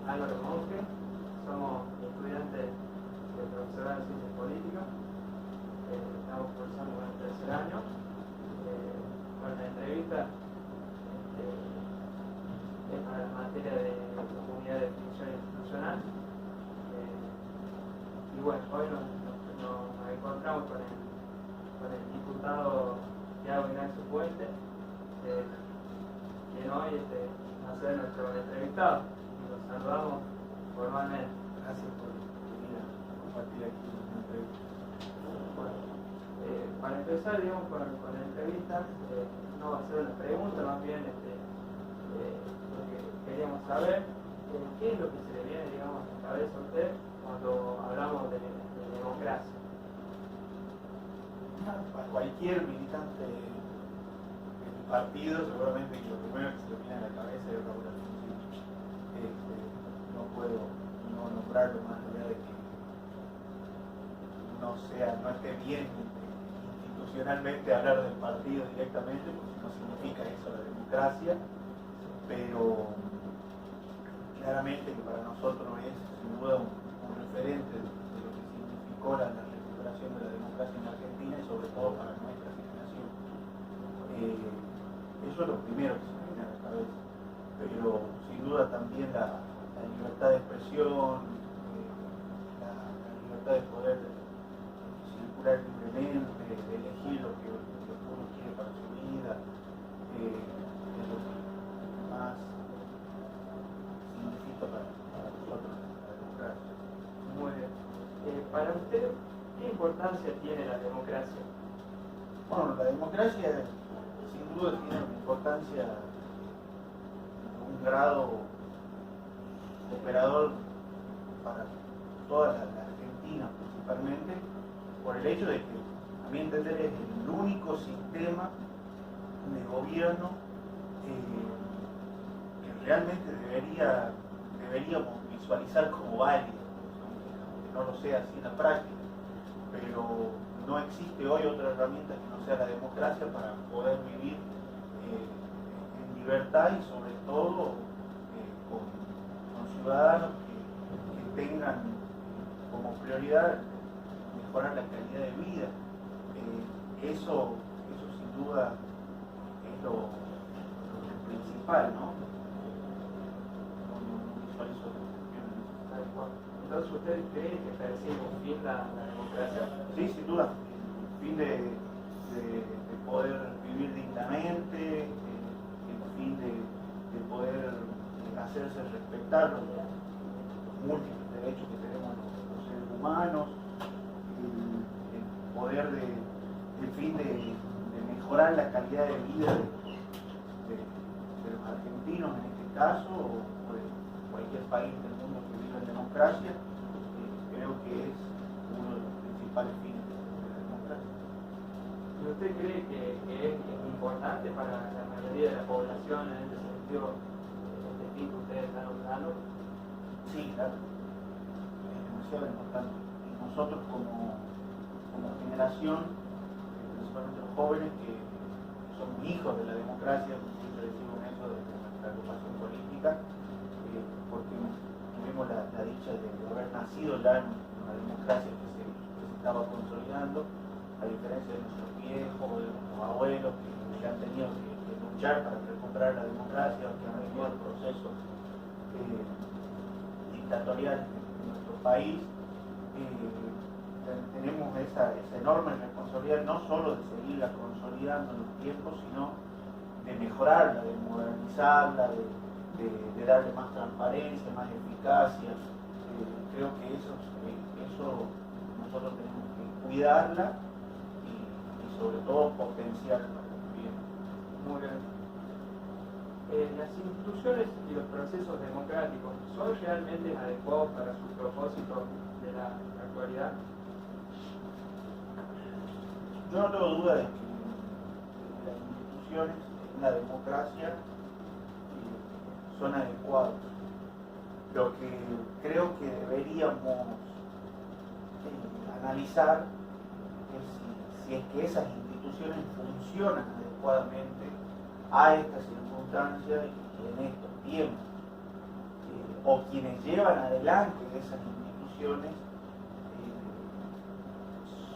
Álvaro Monge, somos estudiantes del profesorado de Ciencias Políticas, estamos cursando en el tercer año. Bueno, la entrevista es para la materia de unidad de definición institucional. Y bueno, hoy nos encontramos con el diputado Thiago Ignacio Puente, quien hoy va a ser nuestro entrevistado. Y los saludamos formalmente. Gracias por venir a compartir aquí una entrevista. Bueno, para empezar, digamos, con la entrevista, no va a ser una pregunta, más bien lo que queríamos saber, ¿qué es lo que se le viene, digamos, a la cabeza a usted cuando hablamos de democracia? Para cualquier militante del partido, seguramente que lo primero que se le viene a la cabeza es Raúl Alfonsín. No puedo no nombrarlo más allá de que no esté bien institucionalmente hablar del partido directamente, porque no significa eso la democracia, pero claramente que para nosotros es sin duda un referente de lo que significó la recuperación de la democracia en Argentina y sobre todo para nuestra generación. Eso es lo primero que se me viene a la cabeza, pero sin duda también la libertad de expresión, la libertad de poder circular libremente, de elegir lo que uno quiere para su vida, es lo que más significa para nosotros la democracia. Muy bien. Para usted, ¿qué importancia tiene la democracia? Bueno, la democracia sin duda tiene una importancia de un grado operador para toda la Argentina principalmente, por el hecho de que, a mi entender, es el único sistema de gobierno que realmente deberíamos visualizar como válido, aunque no lo sea así en la práctica, pero no existe hoy otra herramienta que no sea la democracia para poder vivir en libertad y sobre todo con ciudadanos que tengan como prioridad mejorar la calidad de vida. Eso sin duda es lo principal, ¿no? Entonces, ¿usted cree que persigue un fin la democracia? Sí, sin duda. El fin de poder vivir dignamente, el fin de poder hacerse respetar los múltiples derechos que tenemos los seres humanos, el fin de mejorar la calidad de vida de los argentinos en este caso, o de cualquier país del mundo que viva en democracia, creo que es uno de los principales fines de la democracia. ¿Y usted cree que es importante para la mayoría de la población en este sentido este fin que ustedes están hablando? Sí, claro, es demasiado importante. Y nosotros como generación, principalmente los jóvenes que son hijos de la democracia, siempre decimos eso desde nuestra agrupación política, porque tuvimos la dicha de haber nacido ya en una democracia que se estaba consolidando, a diferencia de nuestros viejos, de nuestros abuelos que han tenido que luchar para recuperar la democracia, que han vivido el proceso dictatorial en nuestro país. Tenemos esa enorme responsabilidad no solo de seguirla consolidando en los tiempos, sino de mejorarla, de modernizarla, de darle más transparencia, más eficacia. Creo que eso nosotros tenemos que cuidarla y sobre todo potenciarla bien. Muy bien. Las instituciones y los procesos democráticos son realmente adecuados para su propósito de la actualidad. Yo no tengo duda de que las instituciones en la democracia son adecuadas. Lo que creo que deberíamos analizar es si es que esas instituciones funcionan adecuadamente a estas circunstancias y en estos tiempos. o quienes llevan adelante esas instituciones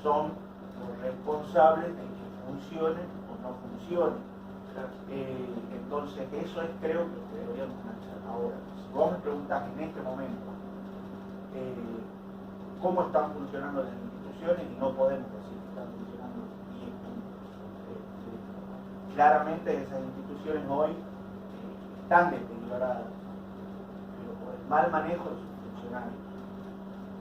son los responsables de que funcionen o no funcionen. Entonces eso es, creo que lo que deberíamos analizar ahora. Si vos me preguntás en este momento cómo están funcionando las instituciones, y no podemos decir que están funcionando bien. Claramente esas instituciones hoy están deterioradas, pero por el mal manejo de sus funcionarios,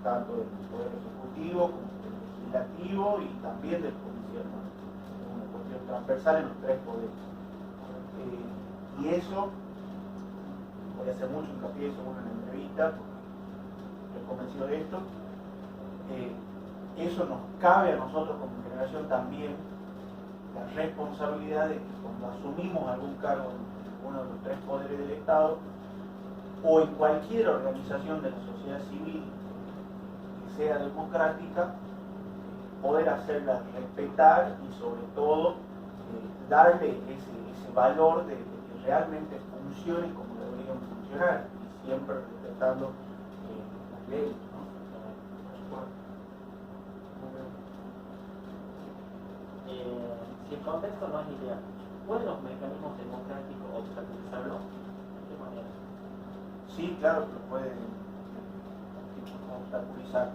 tanto del Poder Ejecutivo como del Legislativo y también del Judicial, ¿no? Es una cuestión transversal en los tres poderes. Y eso, voy a hacer mucho hincapié según en la entrevista, porque estoy convencido de esto, eso nos cabe a nosotros como generación también la responsabilidad de que cuando asumimos algún cargo en uno de los tres poderes del Estado o en cualquier organización de la sociedad civil que sea democrática, poder hacerla respetar y sobre todo darle ese valor de que realmente funcione como deberían funcionar y siempre respetando las leyes, ¿no? Si el contexto no es ideal, ¿pueden los mecanismos democráticos obstaculizarlo? ¿De qué manera? Sí, claro que lo pueden obstaculizar.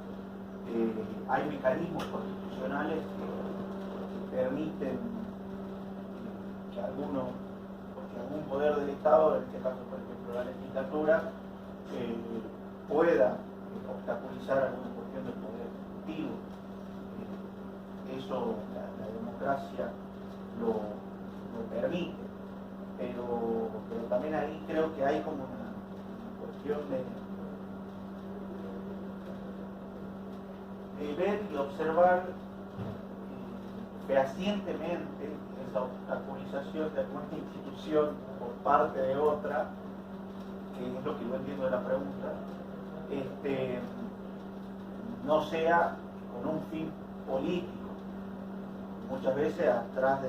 Hay mecanismos constitucionales que permiten que algún poder del Estado, en este caso por ejemplo la legislatura, pueda obstaculizar alguna cuestión del poder ejecutivo. Eso la democracia lo permite, pero también ahí creo que hay como una cuestión de ver y observar fehacientemente esa obstaculización de alguna institución por parte de otra, que es lo que yo entiendo de la pregunta, no sea con un fin político. Muchas veces atrás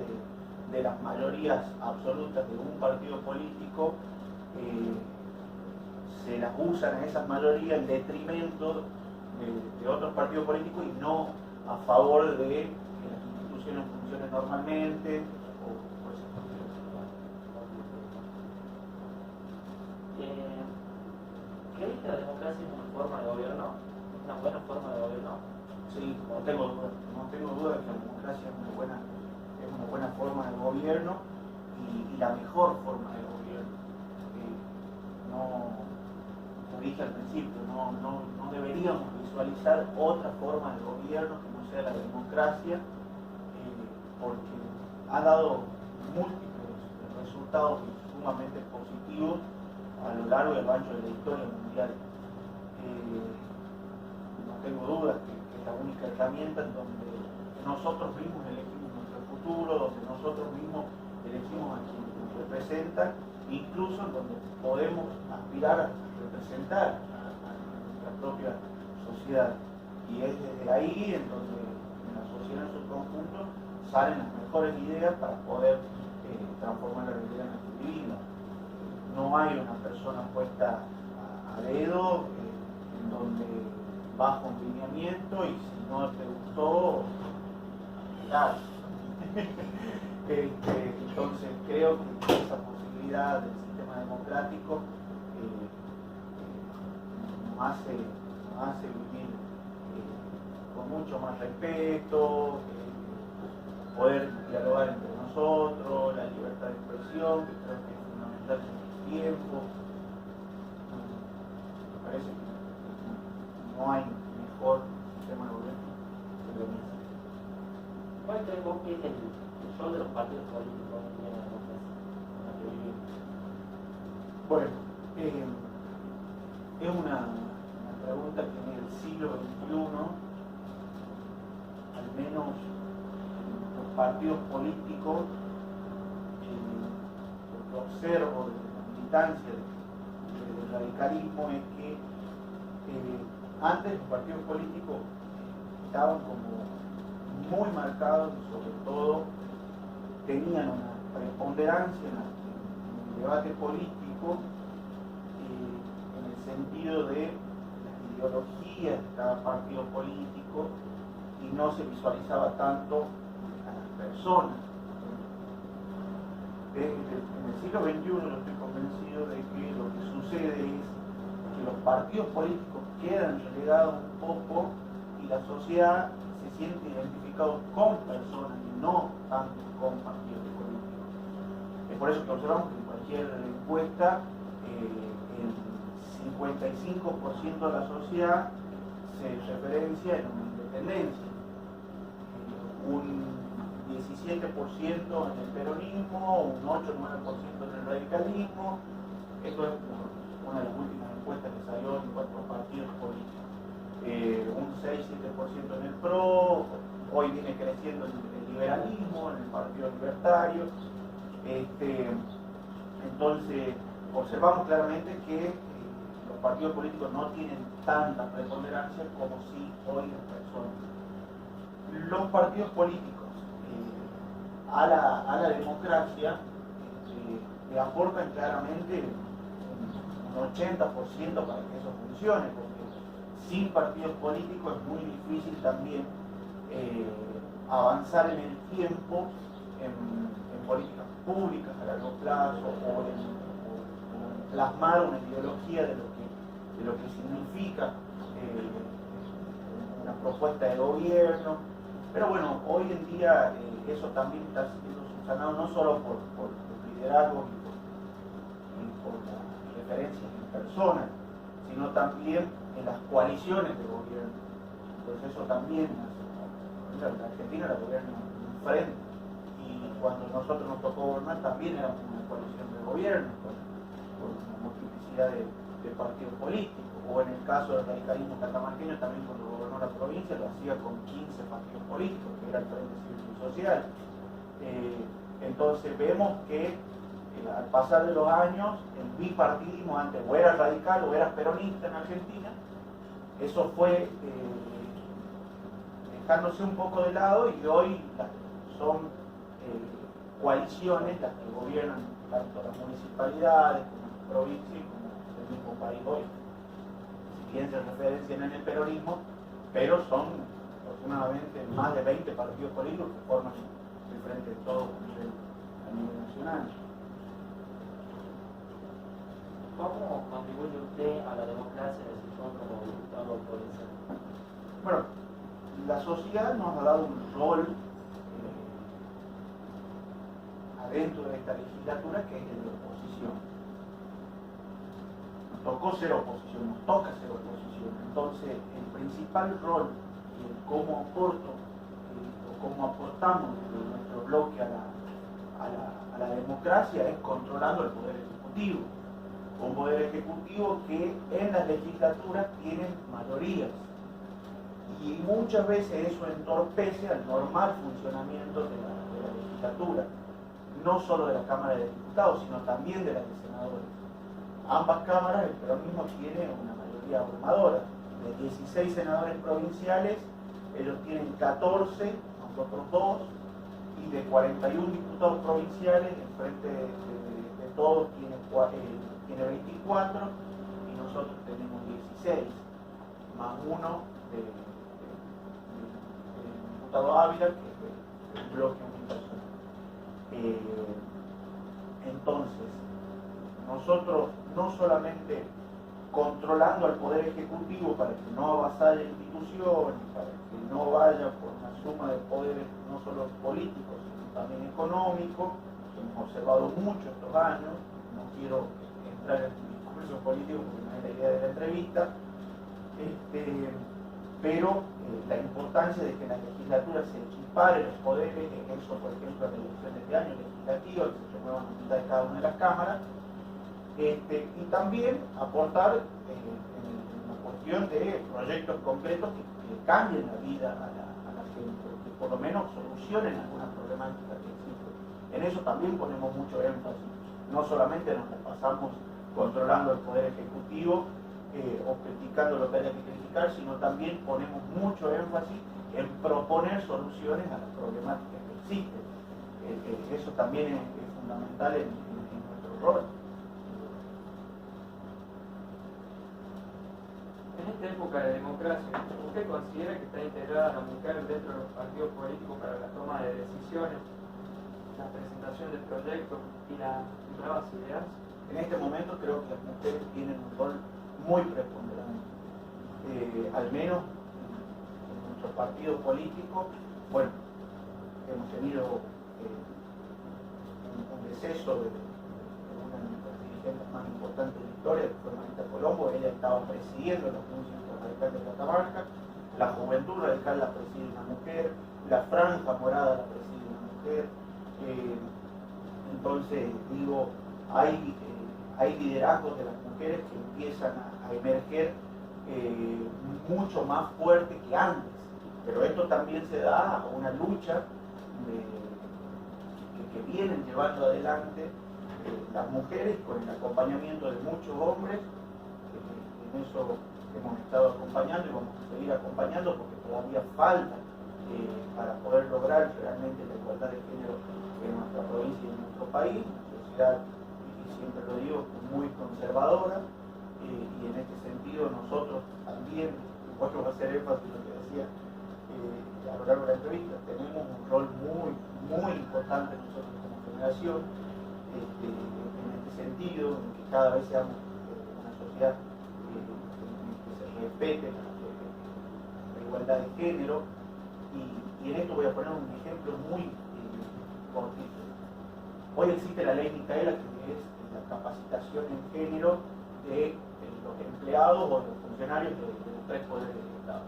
de las mayorías absolutas de un partido político se las usan a esas mayorías en detrimento de otros partidos políticos y no a favor de que las instituciones funcionen normalmente o esas cuestiones. ¿Crees que la democracia es una forma de gobierno? ¿Es una buena forma de gobierno? Sí, no tengo duda de que la democracia es una buena forma de gobierno y la mejor forma de gobierno. Como dije al principio, no deberíamos visualizar otra forma de gobierno que no sea la democracia, porque ha dado múltiples resultados sumamente positivos a lo largo y a lo ancho de la historia mundial. No tengo dudas que es la única herramienta en donde nosotros mismos elegimos nuestro futuro, donde nosotros mismos elegimos a quienes nos representan, incluso en donde podemos aspirar a representar a nuestra propia sociedad. Y es desde ahí en donde en la sociedad en su conjunto salen las mejores ideas para poder transformar la realidad en la que vivimos. No hay una persona puesta a dedo en donde bajo un lineamiento y si no te gustó, mirá. Entonces creo que esa posibilidad del sistema democrático nos hace vivir con mucho más respeto, poder dialogar entre nosotros, la libertad de expresión, que creo que es fundamental en estos tiempos. Me parece que no hay mejor sistema de gobierno que lo mismo. ¿Cuál crees vos que es el rol de los partidos políticos en la democracia en la que vivimos? Bueno, es una pregunta que en el siglo XXI, al menos los partidos políticos, lo que observo de la militancia del radicalismo es que antes los partidos políticos estaban como muy marcados y sobre todo tenían una preponderancia en el debate político en el sentido de las ideologías de cada partido político y no se visualizaba tanto a las personas. En el siglo XXI yo estoy convencido de que lo que sucede es que los partidos políticos quedan relegados un poco y la sociedad se siente identificado con personas y no tanto con partidos políticos. Es por eso que observamos que en cualquier encuesta el 55% de la sociedad se referencia en una independencia, un 17% en el peronismo, un 8-9% en el radicalismo. Esto es una de las últimas encuestas que salió en cuanto a partidos políticos. Un 6-7% en el PRO, hoy viene creciendo el liberalismo, en el Partido Libertario. Entonces, observamos claramente que los partidos políticos no tienen tanta preponderancia como sí hoy las personas. Los partidos políticos a la democracia le aportan claramente un 80% para que eso funcione, porque sin partidos políticos es muy difícil también avanzar en el tiempo en políticas públicas a largo plazo o en plasmar una ideología de lo que significa una propuesta de gobierno. Pero bueno, hoy en día eso también está siendo subsanado no solo por los liderazgos y por las referencias en personas, sino también en las coaliciones de gobierno. Entonces eso también, la Argentina la gobierna un frente, y cuando nosotros nos tocó gobernar también éramos una coalición de gobierno, con una multiplicidad de partidos políticos, o en el caso del radicalismo catamarqueño también cuando gobernó la provincia lo hacía con 15 partidos políticos, que era el Frente Cívico y Social. Entonces vemos que al pasar de los años el bipartidismo antes o era radical o era peronista en Argentina, eso fue dejándose un poco de lado y hoy son coaliciones las que gobiernan tanto las municipalidades como las provincias y como el mismo país hoy. Si bien se referencian en el peronismo, pero son aproximadamente más de 20 partidos políticos que forman el frente de todos a nivel nacional. ¿Cómo contribuye usted a la democracia de su rol como diputado provincial? Bueno, la sociedad nos ha dado un rol adentro de esta legislatura que es el de oposición. Nos tocó ser oposición, nos toca ser oposición. Entonces, el principal rol y el cómo aporto o cómo aportamos desde nuestro bloque a la democracia es controlando el poder ejecutivo. Un poder ejecutivo que en las legislaturas tienen mayorías. Y muchas veces eso entorpece al normal funcionamiento de la legislatura, no solo de la Cámara de Diputados, sino también de la de Senadores. Ambas cámaras, el peronismo tiene una mayoría abrumadora. De 16 senadores provinciales, ellos tienen 14, nosotros 2, y de 41 diputados provinciales, el Frente de Todos tiene 24, y nosotros tenemos 16, más uno del diputado Ávila, que es del bloque unipersonal. Entonces, nosotros no solamente controlando al Poder Ejecutivo para que no avasalle instituciones, para que no vaya por una suma de poderes no solo políticos, sino también económicos, que hemos observado mucho estos años. No quiero entrar en un discurso político porque no es la idea de la entrevista, pero la importancia de que en la legislatura se equiparen los poderes, en eso, por ejemplo, en la elección de este año legislativa, que se renuevan la mitad de cada una de las cámaras, y también aportar en la cuestión de proyectos concretos que cambien la vida a la gente, que por lo menos solucionen algunas problemáticas que existen. En eso también ponemos mucho énfasis. No solamente nos la pasamos controlando el Poder Ejecutivo o criticando lo que haya que criticar, sino también ponemos mucho énfasis en proponer soluciones a las problemáticas que existen. Eso también es fundamental en nuestro rol. esta época de democracia, ¿usted considera que está integrada la mujer dentro de los partidos políticos para la toma de decisiones, la presentación de proyectos y las nuevas ideas? En este momento creo que las mujeres tienen un rol muy preponderante, al menos en nuestro partido político. Bueno, hemos tenido un deceso de una de nuestras dirigentes más importantes de la historia, que fue Marita Colombo. Ella estaba presidiendo la Junta Radical de Catamarca, la Juventud Radical la preside una mujer, la Franja Morada la preside una mujer. Entonces digo, hay liderazgos de las mujeres que empiezan a emerger mucho más fuerte que antes, pero esto también se da a una lucha que vienen llevando adelante las mujeres con el acompañamiento de muchos hombres. En eso hemos estado acompañando y vamos a seguir acompañando porque todavía falta para poder lograr realmente la igualdad de género en nuestra provincia y en nuestro país, una sociedad, y siempre lo digo, muy conservadora, y en este sentido nosotros también, vuelvo a hacer énfasis en lo que decía a lo largo de la entrevista, tenemos un rol muy importante nosotros como generación, en este sentido, en que cada vez seamos una sociedad que se respete la igualdad de género, y en esto voy a poner un ejemplo muy cortito. Hoy existe la ley Micaela, que es la capacitación en género de los empleados o los funcionarios de los 3 poderes del Estado.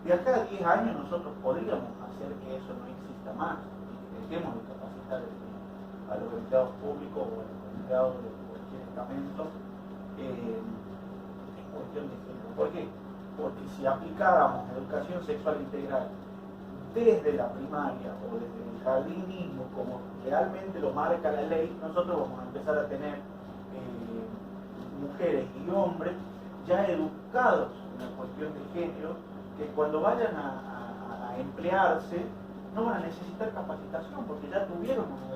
De acá a 10 años nosotros podríamos hacer que eso no exista más y que dejemos de capacitar a los empleados públicos o a los empleados de cualquier estamento en cuestión de género. ¿Por qué? Porque si aplicáramos educación sexual integral desde la primaria o desde el jardín mismo, como realmente lo marca la ley, nosotros vamos a empezar a tener mujeres y hombres ya educados en la cuestión de género, que cuando vayan a emplearse no van a necesitar capacitación porque ya tuvieron una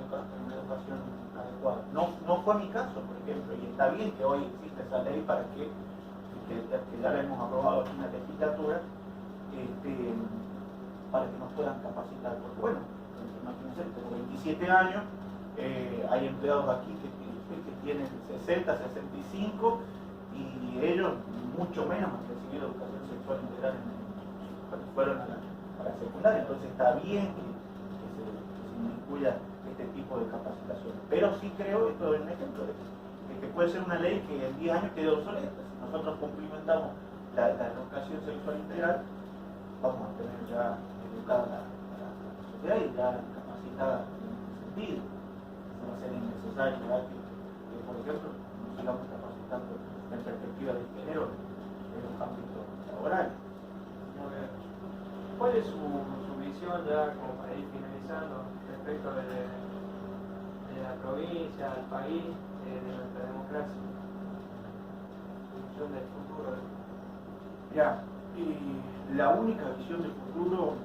educación adecuada. No fue mi caso, por ejemplo, y está bien que hoy exista esa ley para que ya la hemos aprobado aquí en la legislatura, para que nos puedan capacitar. Porque bueno, imagínense, tengo 27 años, hay empleados aquí que tienen 60, 65 y ellos mucho menos han recibido educación sexual integral cuando fueron a la secundaria. Entonces está bien que se incluya este tipo de capacitación. Pero sí creo, esto es un ejemplo de que puede ser una ley que en 10 años quede obsoleta. Si nosotros cumplimentamos la educación sexual integral, vamos a tener ya educada la sociedad y ya capacitada en ese sentido. No va a ser innecesario que, por ejemplo, nos sigamos capacitando en perspectiva de género en los ámbitos laborales. ¿Cuál es su visión ya, como para ir finalizando, respecto de la provincia, del país, de nuestra democracia? Su visión del futuro. Ya, y la única visión del futuro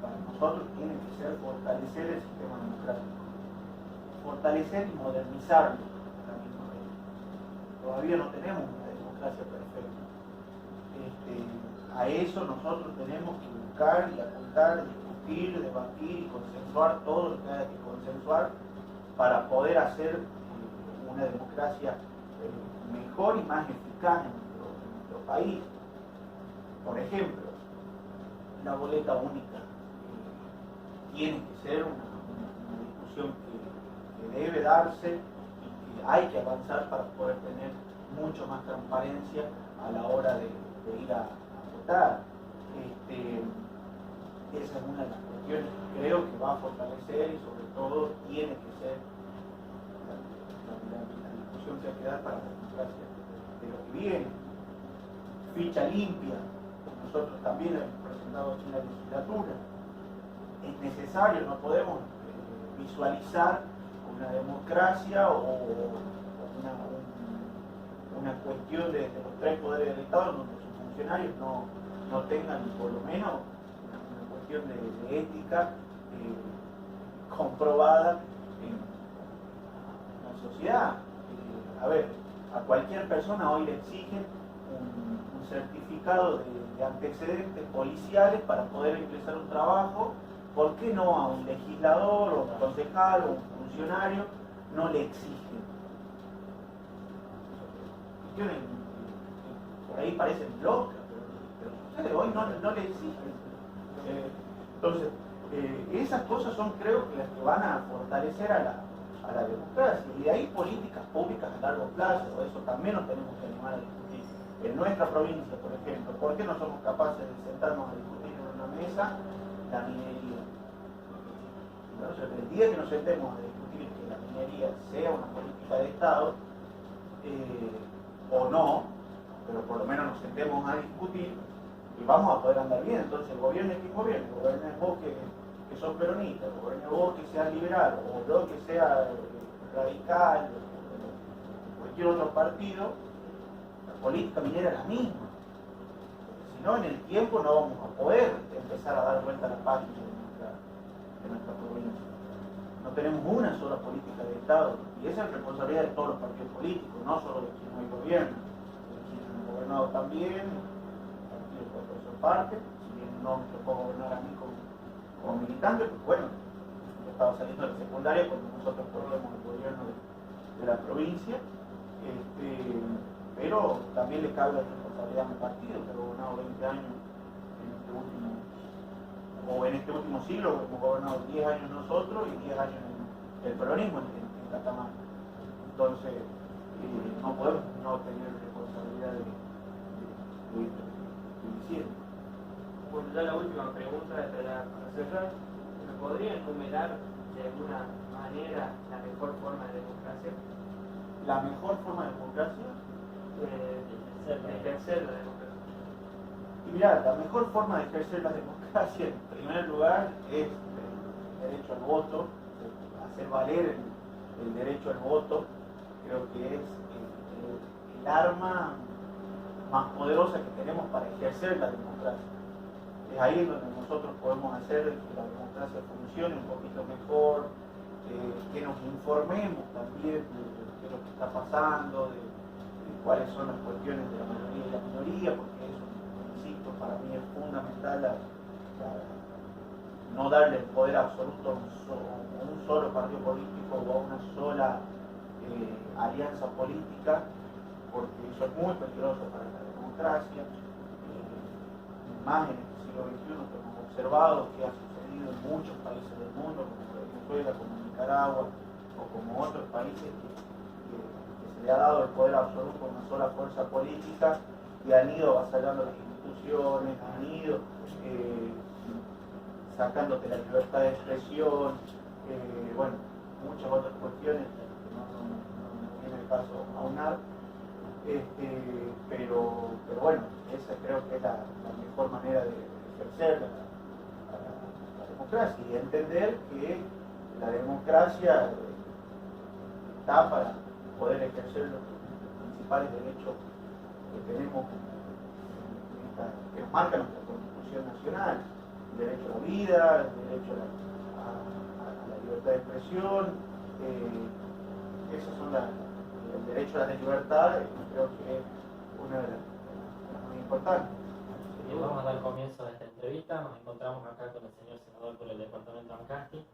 para nosotros tiene que ser fortalecer el sistema democrático, fortalecer y modernizarlo a la misma vez. Todavía no tenemos una democracia perfecta. A eso nosotros tenemos que buscar y apuntar, discutir, debatir y consensuar todo lo que haya que consensuar para poder hacer una democracia mejor y más eficaz en nuestro país. Por ejemplo, la boleta única tiene que ser una discusión que debe darse y que hay que avanzar para poder tener mucho más transparencia a la hora de ir a votar. Esa es una de las cuestiones que creo que va a fortalecer y sobre todo tiene que ser la discusión que hay que dar para la democracia de lo que viene. Ficha limpia, nosotros también hemos presentado aquí en la legislatura. Es necesario, no podemos visualizar una democracia o una cuestión de los 3 poderes del Estado donde sus funcionarios no tengan por lo menos una cuestión de ética comprobada en la sociedad. A ver, a cualquier persona hoy le exigen un certificado de antecedentes policiales para poder ingresar a un trabajo. ¿Por qué no a un legislador o un concejal o un funcionario no le exigen? Cuestiones que por ahí parecen locas, pero sucede, hoy no le exigen. Entonces, esas cosas son, creo, que las que van a fortalecer a la democracia, y de ahí políticas públicas a largo plazo. Eso también nos tenemos que animar a discutir. En nuestra provincia, por ejemplo, ¿por qué no somos capaces de sentarnos a discutir en una mesa la minería? Entonces, el día que nos sentemos a discutir que la minería sea una política de Estado, o no, pero por lo menos nos sentemos a discutir, y vamos a poder andar bien. Entonces, el gobierno es quien gobierna, gobierna vos que sos peronista, gobierna vos que seas liberal, o yo que sea radical, o cualquier otro partido, la política minera es la misma. Si no, en el tiempo no vamos a poder empezar a dar vuelta a la página de nuestra provincia. No tenemos una sola política de Estado, y esa es responsabilidad de todos los partidos políticos, no solo de quienes hoy gobiernan, de quienes han gobernado también, partidos por su parte. Si bien no me tocó gobernar a mí como militante, pues bueno, yo estaba saliendo de la secundaria cuando nosotros corríamos el gobierno de la provincia, pero también le cabe la responsabilidad a mi partido, que ha gobernado 20 años en este último siglo. Hemos gobernado 10 años nosotros y 10 años el peronismo en Catamarca. Entonces, no podemos no tener responsabilidad de ir diciendo. Bueno, ya la última pregunta para cerrar. ¿Me podría enumerar de alguna manera la mejor forma de democracia? ¿La mejor forma de democracia? Ejercer la democracia. Y mirá, la mejor forma de ejercer la democracia, en primer lugar, es el derecho al voto, hacer valer el derecho al voto. Creo que es el arma más poderosa que tenemos para ejercer la democracia. Es ahí donde nosotros podemos hacer que la democracia funcione un poquito mejor, que nos informemos también de lo que está pasando, de cuáles son las cuestiones de la mayoría y la minoría, porque eso, insisto, para mí es fundamental no darle el poder absoluto a un solo partido político o a una sola alianza política, porque eso es muy peligroso para la democracia. Más en este siglo XXI que hemos observado que ha sucedido en muchos países del mundo, como Venezuela, como Nicaragua, o como otros países que se le ha dado el poder absoluto a una sola fuerza política y han ido avasallando las instituciones, han ido sacándote la libertad de expresión, bueno, muchas otras cuestiones que no tiene el caso aunar. Pero bueno, esa creo que es la mejor manera de ejercer la democracia, y entender que la democracia está para poder ejercer los principales derechos que tenemos, que nos marca nuestra Constitución Nacional: el derecho a la vida, el derecho a la libertad de expresión. Esos son el derecho a la libertad, creo que es una de las muy importantes. Bien, vamos a dar comienzo a esta entrevista. Nos encontramos acá con el señor senador por el departamento de Ancasti,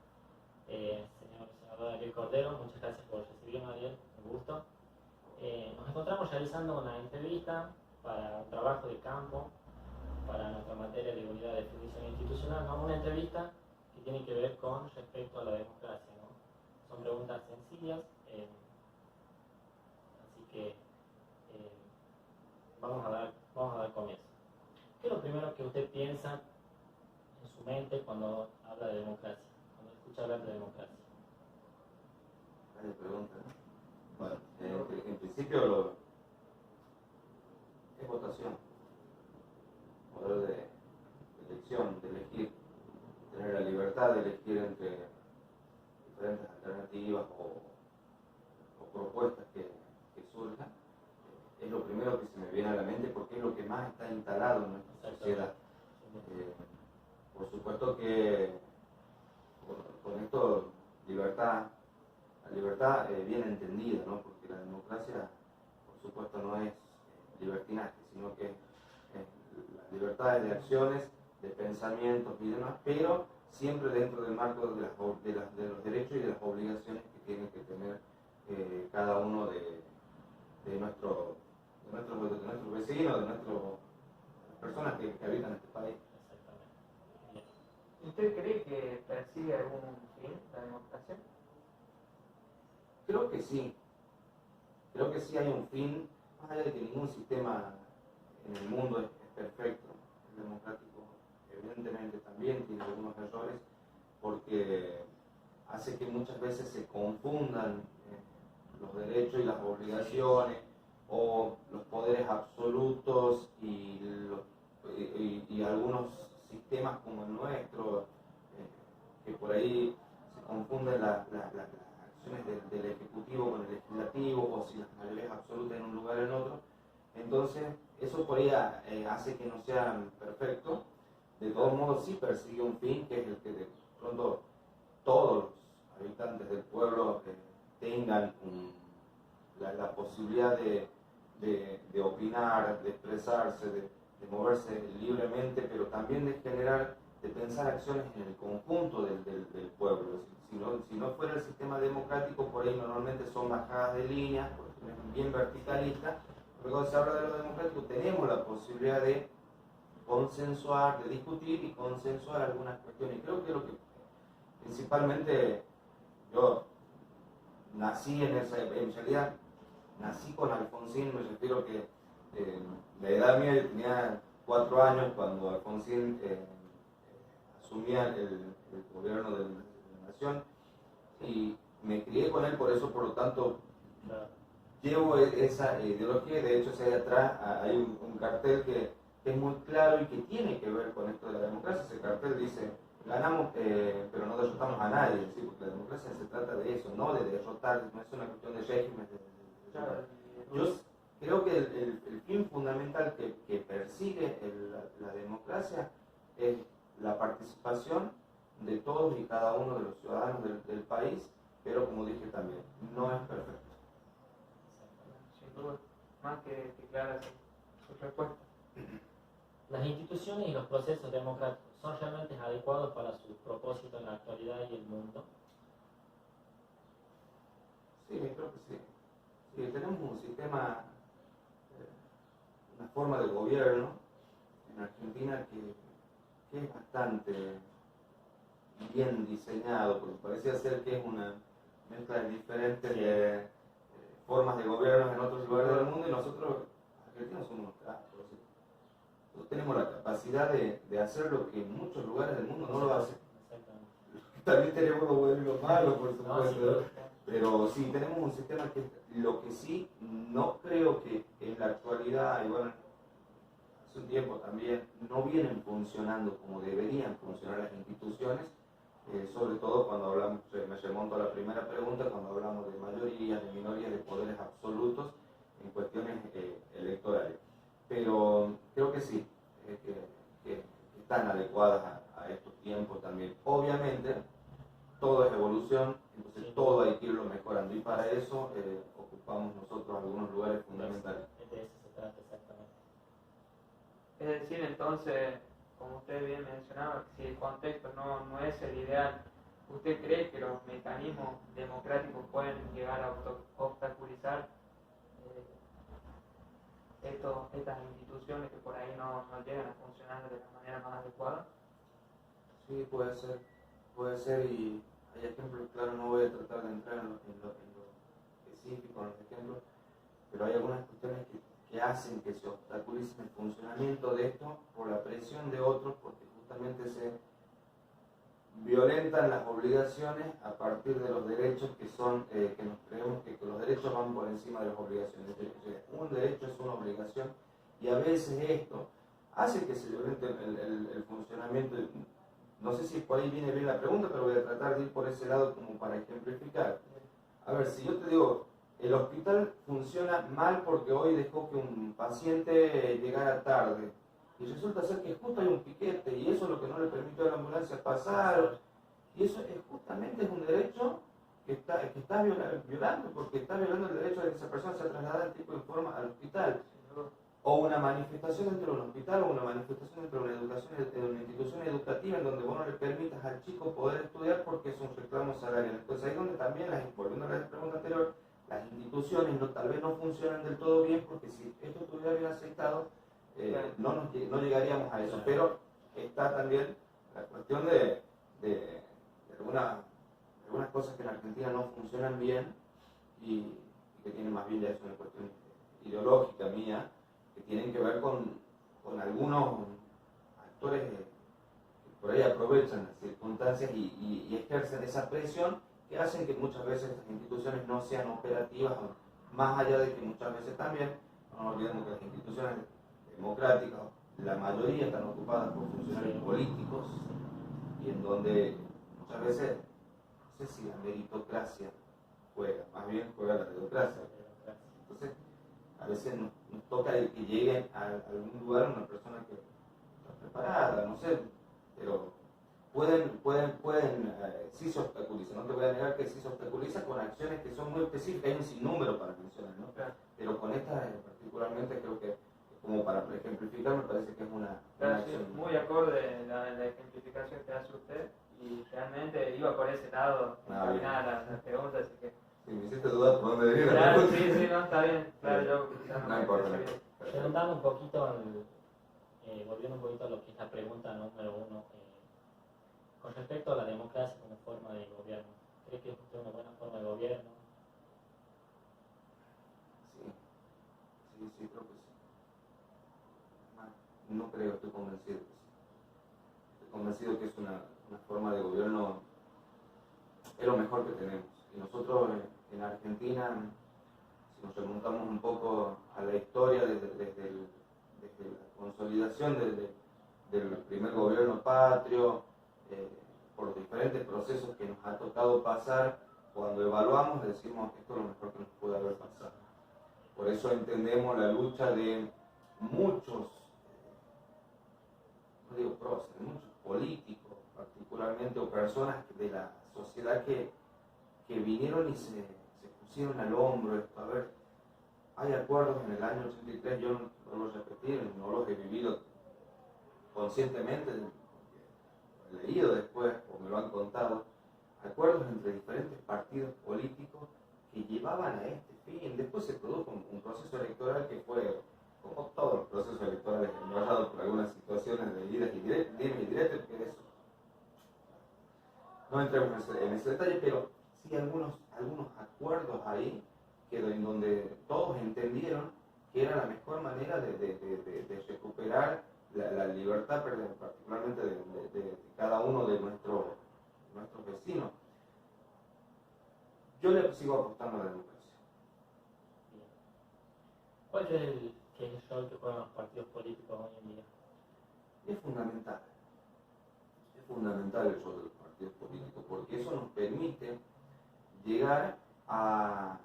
señor senador Ariel Cordero. Muchas gracias por recibirnos, Ariel, un gusto. Nos encontramos realizando una entrevista para un trabajo de campo, para nuestra materia de unidad de definición institucional, ¿no? Una entrevista que tiene que ver con respecto a la democracia, ¿no? Son preguntas sencillas, así que vamos a dar comienzo. ¿Qué es lo primero que usted piensa en su mente cuando habla de democracia, cuando escucha hablar de democracia? Vaya pregunta, ¿no? Bueno, en principio es votación, poder de elección, de elegir, tener la libertad de elegir entre diferentes alternativas o propuestas que surjan. Es lo primero que se me viene a la mente porque es lo que más está instalado en nuestra sociedad. Por supuesto que con esto la libertad bien entendida, ¿no? Porque la democracia, por supuesto, no es libertinaje, sino que las libertades de acciones, de pensamientos y demás, pero siempre dentro del marco de los derechos y de las obligaciones que tiene que tener cada uno de nuestros vecinos, de nuestras personas que habitan este país. Exactamente. ¿Y usted cree que persigue algún fin la democracia? Creo que sí. Creo que sí hay un fin, más allá de que ningún sistema en el mundo es perfecto. El democrático evidentemente también tiene algunos errores porque hace que muchas veces se confundan los derechos y las obligaciones o los poderes absolutos y algunos sistemas como el nuestro, que por ahí se confunden las acciones del Ejecutivo con el Legislativo, o si las mayorías absolutas en un lugar o en otro. Entonces, eso por ahí hace que no sean perfectos. De todos modos, sí persigue un fin, que es el que de pronto todos los habitantes del pueblo tengan la posibilidad de opinar, de expresarse, de moverse libremente, pero también de generar, de pensar acciones en el conjunto del pueblo. Si no fuera el sistema democrático, por ahí normalmente son bajadas de líneas, porque es bien verticalista, pero cuando se habla de lo democrático tenemos la posibilidad de consensuar, de discutir y consensuar algunas cuestiones. Y creo que lo que principalmente yo nací en realidad nací con Alfonsín, me refiero que la edad mía, yo tenía 4 años cuando Alfonsín asumía el gobierno de la nación y me crié con él, por eso, por lo tanto, llevo esa ideología. De hecho, si hay atrás hay un cartel que es muy claro y que tiene que ver con esto de la democracia. Ese cartel dice: ganamos, pero no derrotamos a nadie, ¿sí? Porque la democracia se trata de eso, no de derrotar, no es una cuestión de régimen. Yo creo que el fin fundamental que persigue la democracia es la participación de todos y cada uno de los ciudadanos del país, pero como dije también, no es perfecto. Sin duda, más que clara su respuesta. ¿Las instituciones y los procesos democráticos son realmente adecuados para su propósito en la actualidad y el mundo? Sí, creo que sí. Sí, tenemos un sistema, una forma de gobierno en Argentina que es bastante bien diseñado, porque parecía ser que es una mezcla de diferentes formas de gobierno en otros lugares del mundo, y nosotros, argentinos, somos unos cracks. Nosotros tenemos la capacidad de hacer lo que en muchos lugares del mundo no lo hacen. También tenemos lo bueno y lo malo, por supuesto. Pero sí, tenemos un sistema que lo que sí no creo que en la actualidad, y bueno, hace un tiempo también, no vienen funcionando como deberían funcionar las instituciones, sobre todo cuando hablamos, me remonto a la primera pregunta, cuando hablamos de mayorías, de minorías, de poderes absolutos en cuestiones electorales. Pero creo que sí, que están adecuadas a estos tiempos también. Obviamente, todo es evolución, entonces todo hay que irlo mejorando, y para eso ocupamos nosotros algunos lugares fundamentales. De eso se trata exactamente. Es decir, entonces, como usted bien mencionaba, si el contexto no es el ideal, ¿usted cree que los mecanismos democráticos pueden llegar a obstaculizar estas instituciones que por ahí no llegan a funcionar de la manera más adecuada? Sí, puede ser, y hay ejemplos, claro, no voy a tratar de entrar en lo específico, en los ejemplos, pero hay algunas cuestiones que hacen que se obstaculice el funcionamiento de esto por la presión de otros, porque justamente se violentan las obligaciones a partir de los derechos que son, que nos creemos que los derechos van por encima de las obligaciones. Un derecho es una obligación, y a veces esto hace que se violente el funcionamiento. No sé si por ahí viene bien la pregunta, pero voy a tratar de ir por ese lado como para ejemplificar. A ver, si yo te digo, el hospital funciona mal porque hoy dejó que un paciente llegara tarde, y resulta ser que justo hay un piquete, y eso es lo que no le permitió a la ambulancia pasar, y eso justamente es un derecho que estás violando, porque estás violando el derecho de que esa persona sea trasladada en tiempo y forma al hospital. o una manifestación dentro de un hospital, o una manifestación dentro de una institución educativa en donde vos no le permitas al chico poder estudiar porque es un reclamo salarial. Entonces ahí donde también, volviendo a la pregunta anterior, las instituciones tal vez no funcionan del todo bien, porque si esto estuviera bien aceptado, no llegaríamos a eso. Pero está también la cuestión de algunas cosas que en Argentina no funcionan bien y que tienen más bien ya es una cuestión ideológica mía, que tienen que ver con algunos actores que por ahí aprovechan las circunstancias y ejercen esa presión que hacen que muchas veces estas instituciones no sean operativas, más allá de que muchas veces también, no nos olvidemos que las instituciones democráticas, la mayoría están ocupadas por funcionarios políticos, y en donde muchas veces, no sé si la meritocracia juega, más bien juega la democracia. Entonces, a veces nos toca que lleguen a algún lugar una persona que está preparada, no sé, pero pueden sí se obstaculiza. No te voy a negar que sí se obstaculiza con acciones que son muy específicas, hay un sinnúmero para mencionar, ¿no? Claro. Pero con esta particularmente creo que, como para ejemplificar, me parece que es una Claro, sí, acción muy acorde la ejemplificación que hace usted, y realmente iba por ese lado encaminada la pregunta, así que... Si me hiciste dudar por dónde venir. Claro, sí, no, está bien, claro, yo quizás No importa. Preguntando un poquito, volviendo un poquito a lo que es la pregunta número 1, con respecto a la democracia como forma de gobierno, ¿cree que es usted una buena forma de gobierno? Sí, creo que sí. No creo, estoy convencido que sí. Estoy convencido que es una forma de gobierno, es lo mejor que tenemos. Y nosotros en Argentina, si nos remontamos un poco a la historia desde la consolidación del primer gobierno patrio, por los diferentes procesos que nos ha tocado pasar, cuando evaluamos decimos esto es lo mejor que nos puede haber pasado. Por eso entendemos la lucha de muchos, no digo próceres, muchos políticos particularmente, o personas de la sociedad que vinieron y se pusieron al hombro esto. A ver, hay acuerdos en el año 83, yo no los repetí, no los he vivido conscientemente, he leído después, o me lo han contado, acuerdos entre diferentes partidos políticos que llevaban a este fin. Después se produjo un proceso electoral que fue, como todos los procesos electorales, embarrados por algunas situaciones de idas y directas, que eso no entremos en ese detalle, pero sí algunos acuerdos ahí en donde todos entendieron que era la mejor manera de recuperar la libertad, particularmente de cada uno de nuestros vecinos. Yo le sigo apostando a la democracia. ¿Cuál es el rol que juegan los partidos políticos hoy en día? Es fundamental el rol de los partidos políticos, porque eso nos permite llegar a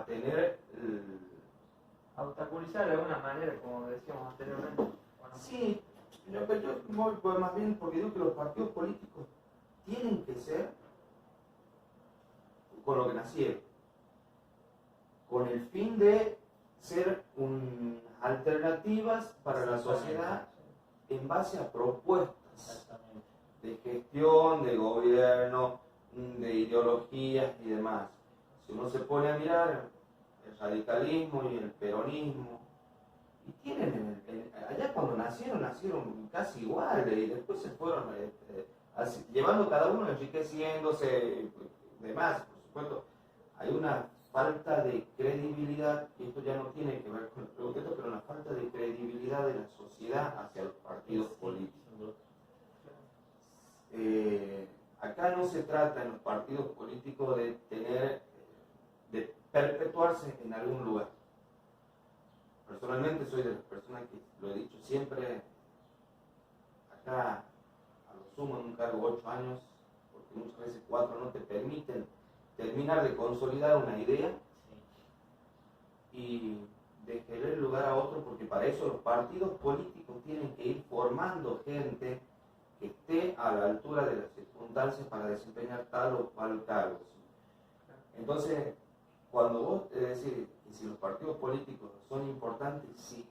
tener A obstaculizar de alguna manera, como decíamos anteriormente. Bueno, sí, yo voy más bien porque digo que los partidos políticos tienen que ser con lo que nacieron, con el fin de ser alternativas para la sociedad en base a propuestas de gestión, de gobierno, de ideologías y demás. Si uno se pone a mirar el radicalismo y el peronismo, y tienen, allá cuando nacieron casi iguales, y después se fueron llevando cada uno enriqueciéndose, demás, por supuesto. Hay una falta de credibilidad, y esto ya no tiene que ver con el pregunto, pero una falta de credibilidad de la sociedad hacia los partidos políticos. Acá no se trata en los partidos políticos de perpetuarse en algún lugar. Personalmente soy de las personas que, lo he dicho siempre, acá a lo sumo en un cargo 8 años, porque muchas veces 4 no te permiten terminar de consolidar una idea y de querer lugar a otro, porque para eso los partidos políticos tienen que ir formando gente que esté a la altura de las circunstancias para desempeñar tal o cual cargo. Entonces, cuando vos decís Y si los partidos políticos son importantes, sí,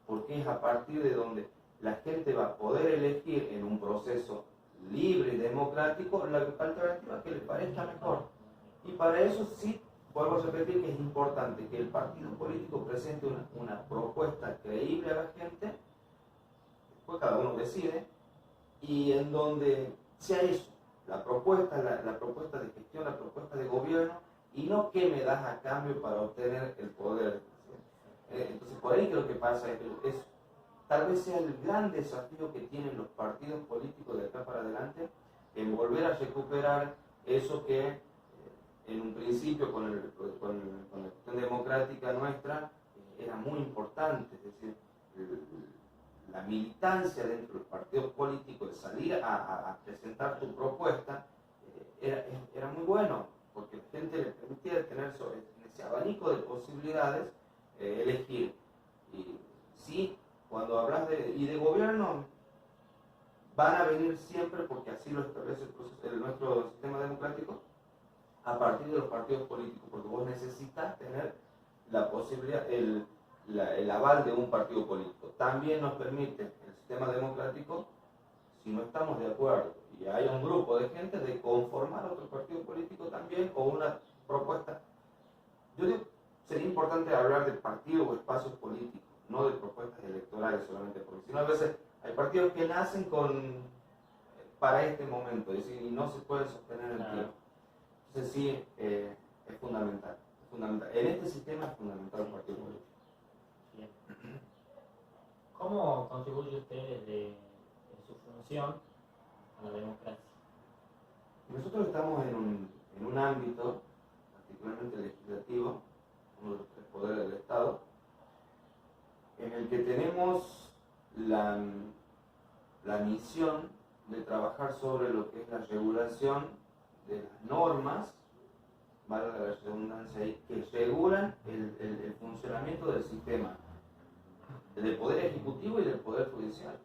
porque es a partir de donde la gente va a poder elegir en un proceso libre y democrático la alternativa que le parezca mejor. Y para eso sí, vuelvo a repetir que es importante que el partido político presente una propuesta creíble a la gente, después cada uno decide, y en donde sea eso, la propuesta de gestión, la propuesta de gobierno, y no qué me das a cambio para obtener el poder. Entonces por ahí creo que pasa eso. Tal vez sea el gran desafío que tienen los partidos políticos de acá para adelante, en volver a recuperar eso que en un principio con la cuestión democrática nuestra era muy importante, es decir, la militancia dentro de los partidos políticos, de salir a presentar tu propuesta, era muy bueno, porque la gente le permitía tener en ese abanico de posibilidades elegir. Y sí, cuando hablas de gobierno, van a venir siempre, porque así lo establece nuestro sistema democrático, a partir de los partidos políticos, porque vos necesitas tener la posibilidad, el aval de un partido político. También nos permite el sistema democrático, si no estamos de acuerdo y hay un grupo de gente, de conformar otro partido político también, o una propuesta. Yo digo, sería importante hablar de partidos o espacios políticos, no de propuestas electorales solamente, porque si no a veces hay partidos que nacen para este momento, es decir, y no se pueden sostener en el tiempo. Entonces sí, es fundamental. En este sistema es fundamental el partido político. Bien. ¿Cómo contribuye usted en su función a la democracia? Nosotros estamos en un ámbito, particularmente legislativo, uno de los 3 poderes del Estado, en el que tenemos la misión de trabajar sobre lo que es la regulación de las normas, valga la redundancia ahí, que regulan el funcionamiento del sistema, del poder ejecutivo y del poder judicial.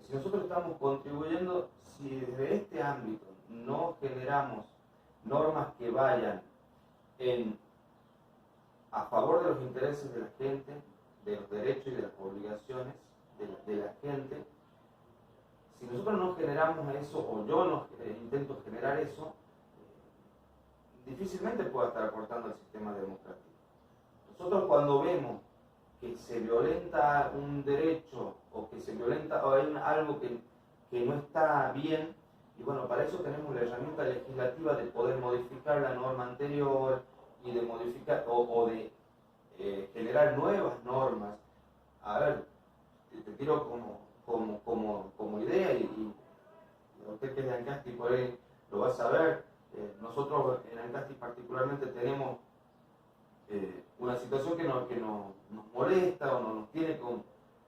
Si nosotros estamos contribuyendo, si desde este ámbito no generamos normas que vayan a favor de los intereses de la gente, de los derechos y de las obligaciones de la gente, si nosotros no generamos eso, o yo no intento generar eso, difícilmente pueda estar aportando al sistema democrático. Nosotros cuando vemos que se violenta un derecho, o que se violenta, o hay algo que no está bien, y bueno, para eso tenemos la herramienta legislativa de poder modificar la norma anterior, y de modificar, o de generar nuevas normas. A ver, te tiro como idea, y usted que es de Ancasti por ahí lo va a saber. Nosotros en Ancasti particularmente tenemos una situación que nos molesta o nos tiene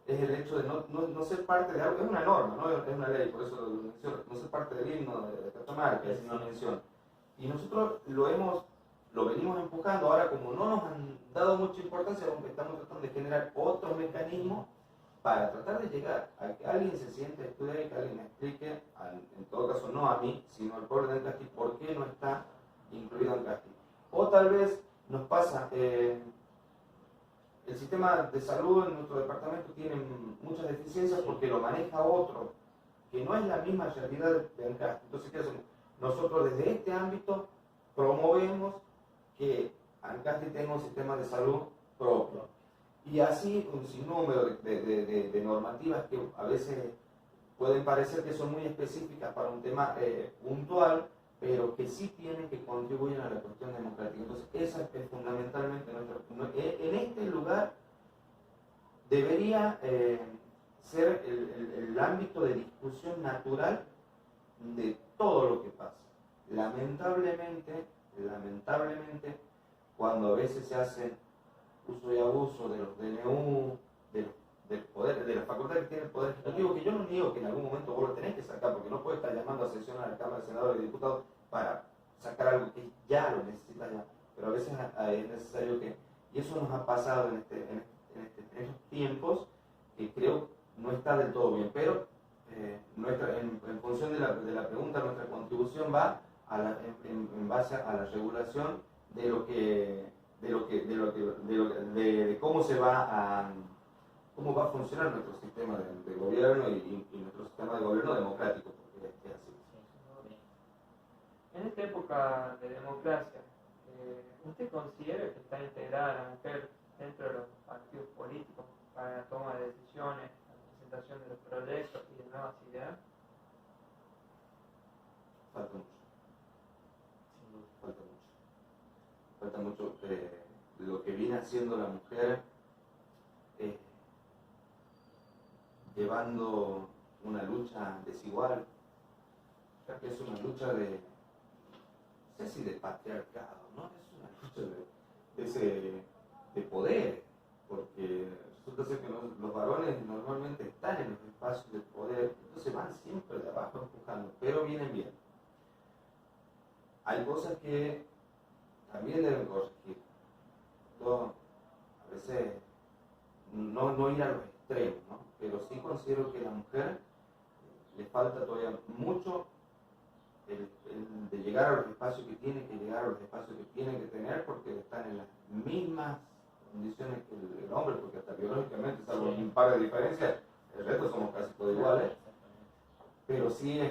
es el hecho de no ser parte de algo. Es una norma, ¿no? Es una ley, por eso lo menciono, no ser parte del himno de Catamarca, es una mención. Y nosotros lo venimos empujando. Ahora, como no nos han dado mucha importancia, estamos tratando de generar otros mecanismos para tratar de llegar a que alguien se siente a estudiar y que alguien me explique, en todo caso no a mí, sino al pueblo de Ancasti, por qué no está incluido Ancasti. O tal vez nos pasa, el sistema de salud en nuestro departamento tiene muchas deficiencias porque lo maneja otro, que no es la misma realidad de Ancasti. Entonces, ¿qué hacemos? Nosotros desde este ámbito promovemos que Ancasti tenga un sistema de salud propio. Y así un sinnúmero de normativas que a veces pueden parecer que son muy específicas para un tema puntual, pero que sí tienen que contribuir a la cuestión democrática. Entonces, esa es fundamentalmente en este lugar debería ser el ámbito de discusión natural de todo lo que pasa. Lamentablemente, cuando a veces se hacen uso y abuso de los DNU, del poder, de la facultad que tiene el Poder Ejecutivo, que yo no niego que en algún momento vos lo tenés que sacar, porque no puede estar llamando a sesión a la Cámara de Senadores y Diputados para sacar algo que ya lo necesita ya, pero a veces es necesario que, y eso nos ha pasado en estos tiempos, que creo no está del todo bien, pero en función de la pregunta, nuestra contribución va en base a la regulación de de cómo va a funcionar nuestro sistema de gobierno y nuestro sistema de gobierno democrático, porque es así. En esta época de democracia, ¿usted considera que está integrada la mujer dentro de los partidos políticos para la toma de decisiones, la presentación de los proyectos y de nuevas ideas? Falta mucho. Falta mucho. Lo que viene haciendo la mujer llevando una lucha desigual, ya que es una lucha de, no sé si de patriarcado, ¿no? Es una lucha de poder, porque resulta ser que los varones normalmente están en los espacios de poder, entonces van siempre de abajo empujando, pero vienen bien. Hay cosas que también deben corregir. A veces no ir a los extremos, ¿no? Pero sí considero que a la mujer le falta todavía mucho el de llegar a los espacios que tiene que llegar, a los espacios que tiene que tener, porque están en las mismas condiciones que el hombre, porque hasta biológicamente, salvo un par de diferencias, el resto somos casi todos iguales. Pero sí,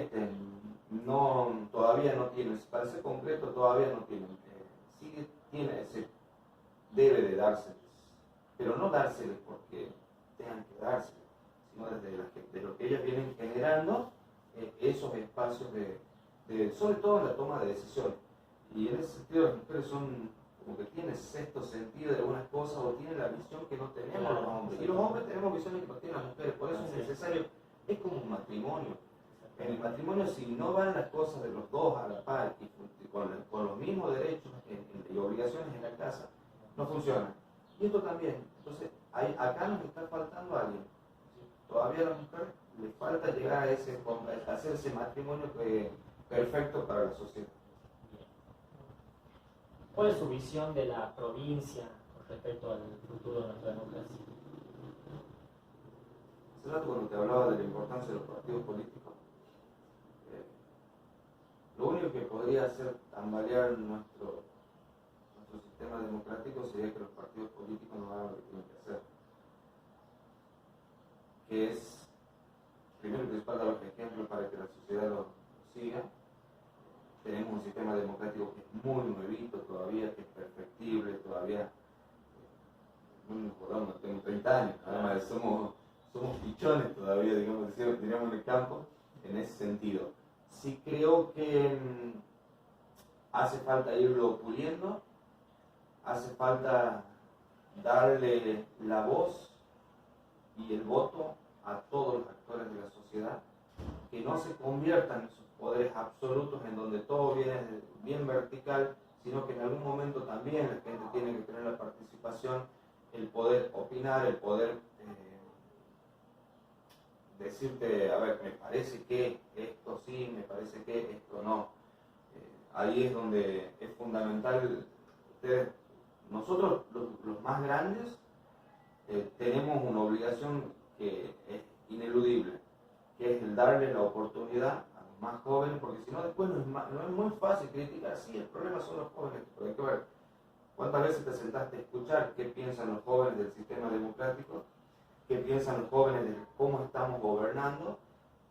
todavía no tienen, para ser concreto, todavía no tienen. Sí tiene debe de dárseles, pero no dárseles porque tengan que dárseles, sino de lo que ellas vienen generando, esos espacios sobre todo en la toma de decisiones. Y en ese sentido las mujeres son como que tienen sexto sentido de algunas cosas, o tienen la visión que no tenemos los hombres. Y los hombres tenemos visiones que no tienen las mujeres, por eso es necesario, es como un matrimonio. En el matrimonio, si no van las cosas de los dos a la par y con los mismos derechos y obligaciones en la casa, no funciona. Y esto también. Entonces, acá nos está faltando alguien. Todavía a la mujer le falta llegar a hacer ese matrimonio perfecto para la sociedad. ¿Cuál es su visión de la provincia con respecto al futuro de nuestra democracia? Hace rato cuando te hablaba de la importancia de los partidos políticos, lo único que podría hacer tambalear nuestro sistema democrático sería que los partidos políticos no hagan lo que tienen que hacer. Que es, primero y principal, dar los ejemplos para que la sociedad lo siga. Tenemos un sistema democrático que es muy nuevito todavía, que es perfectible, todavía, no nos acordamos, tengo 30 años, además somos pichones todavía, digamos, diríamos en el campo, en ese sentido. Sí creo que hace falta irlo puliendo, hace falta darle la voz y el voto a todos los actores de la sociedad, que no se conviertan en sus poderes absolutos en donde todo viene bien vertical, sino que en algún momento también la gente tiene que tener la participación, el poder opinar, el poder decirte, a ver, me parece que esto sí, me parece que esto no. Ahí es donde es fundamental. Nosotros los más grandes tenemos una obligación que es ineludible, que es el darle la oportunidad a los más jóvenes, porque si no después no es muy fácil criticar. Sí, el problema son los jóvenes, pero hay que ver cuántas veces te sentaste a escuchar qué piensan los jóvenes del sistema democrático, qué piensan los jóvenes de cómo estamos gobernando,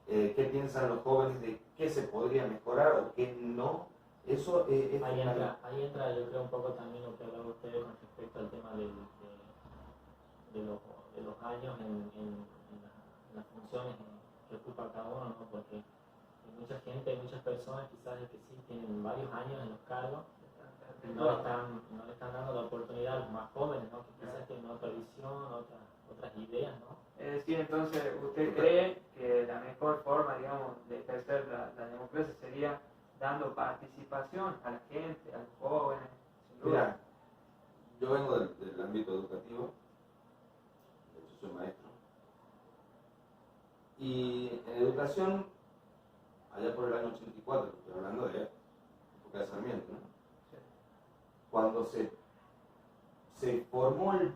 qué piensan los jóvenes de qué se podría mejorar o qué no. Eso es ahí entra yo creo un poco también lo que hablaba usted con respecto al tema de los años en las funciones que ocupa cada uno, ¿no? Porque hay mucha gente, hay muchas personas quizás que sí tienen varios años en los cargos y no le están dando la oportunidad a los más jóvenes, ¿no? Que quizás tienen otra visión, otras ideas, ¿no? Es decir, entonces, ¿usted cree que la mejor forma, digamos, de ejercer la democracia sería dando participación a la gente, a los jóvenes? Mira, yo vengo del ámbito educativo, de hecho soy maestro, y en educación, allá por el año 84, estoy hablando de época de Sarmiento, ¿no? Sí. Cuando se formó el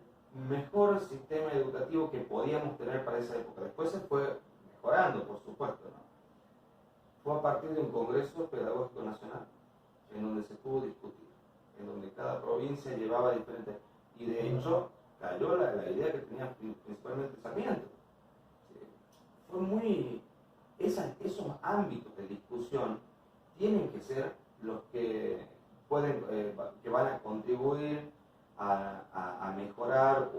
mejor sistema educativo que podíamos tener para esa época. Después se fue mejorando, por supuesto, ¿no? Fue a partir de un Congreso Pedagógico Nacional, en donde se pudo discutir en donde cada provincia llevaba diferentes, y de hecho cayó la idea que tenía principalmente Sarmiento. Fue muy, esos ámbitos de discusión tienen que ser los que pueden, que van a contribuir a mejorar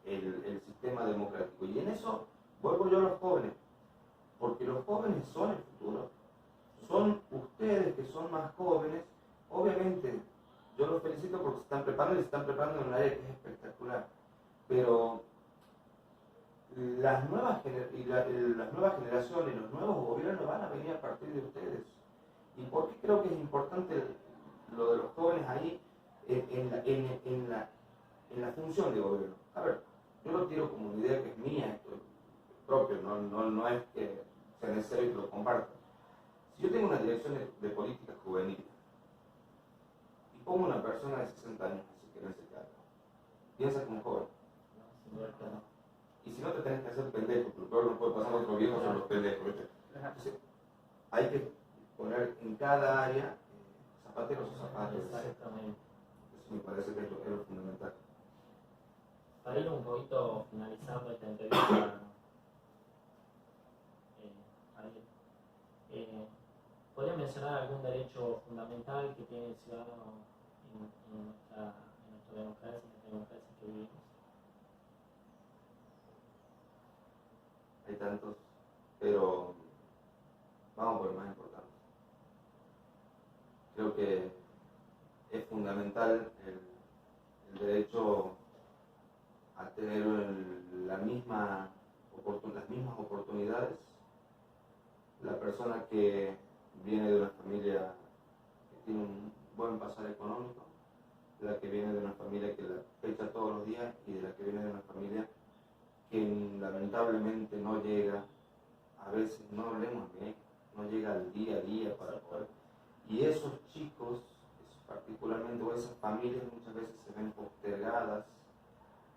el sistema democrático. Y en eso vuelvo yo a los jóvenes, porque los jóvenes son el futuro, son ustedes que son más jóvenes. Obviamente yo los felicito porque se están preparando y se están preparando en un área que es espectacular, pero las nuevas generaciones, los nuevos gobiernos van a venir a partir de ustedes. ¿Y por qué creo que es importante lo de los jóvenes ahí en la función de gobierno? A ver, yo lo tiro como una idea que es mía, esto es propio, no es que sea necesario que lo comparta. Si yo tengo una dirección de política juvenil y pongo una persona de 60 años así que no se cargo, piensa como joven. Y si no, te tenés que hacer pendejo, porque peor no puede pasar a otro viejo, son los pendejos. Entonces, hay que poner en cada área zapateros o zapatos. Exactamente. Eso me parece que es lo fundamental. Para ir un poquito finalizando esta entrevista, ¿podría mencionar algún derecho fundamental que tiene el ciudadano en nuestra democracia, en esta democracia que vivimos? Hay tantos, pero vamos por el más importante. Creo que es fundamental el derecho a tener las mismas oportunidades. La persona que viene de una familia que tiene un buen pasar económico, de la que viene de una familia que la fecha todos los días y de la que viene de una familia que lamentablemente no llega, a veces no hablemos bien, no llega al día a día para poder. Y esos chicos, particularmente, o esas familias muchas veces se ven postergadas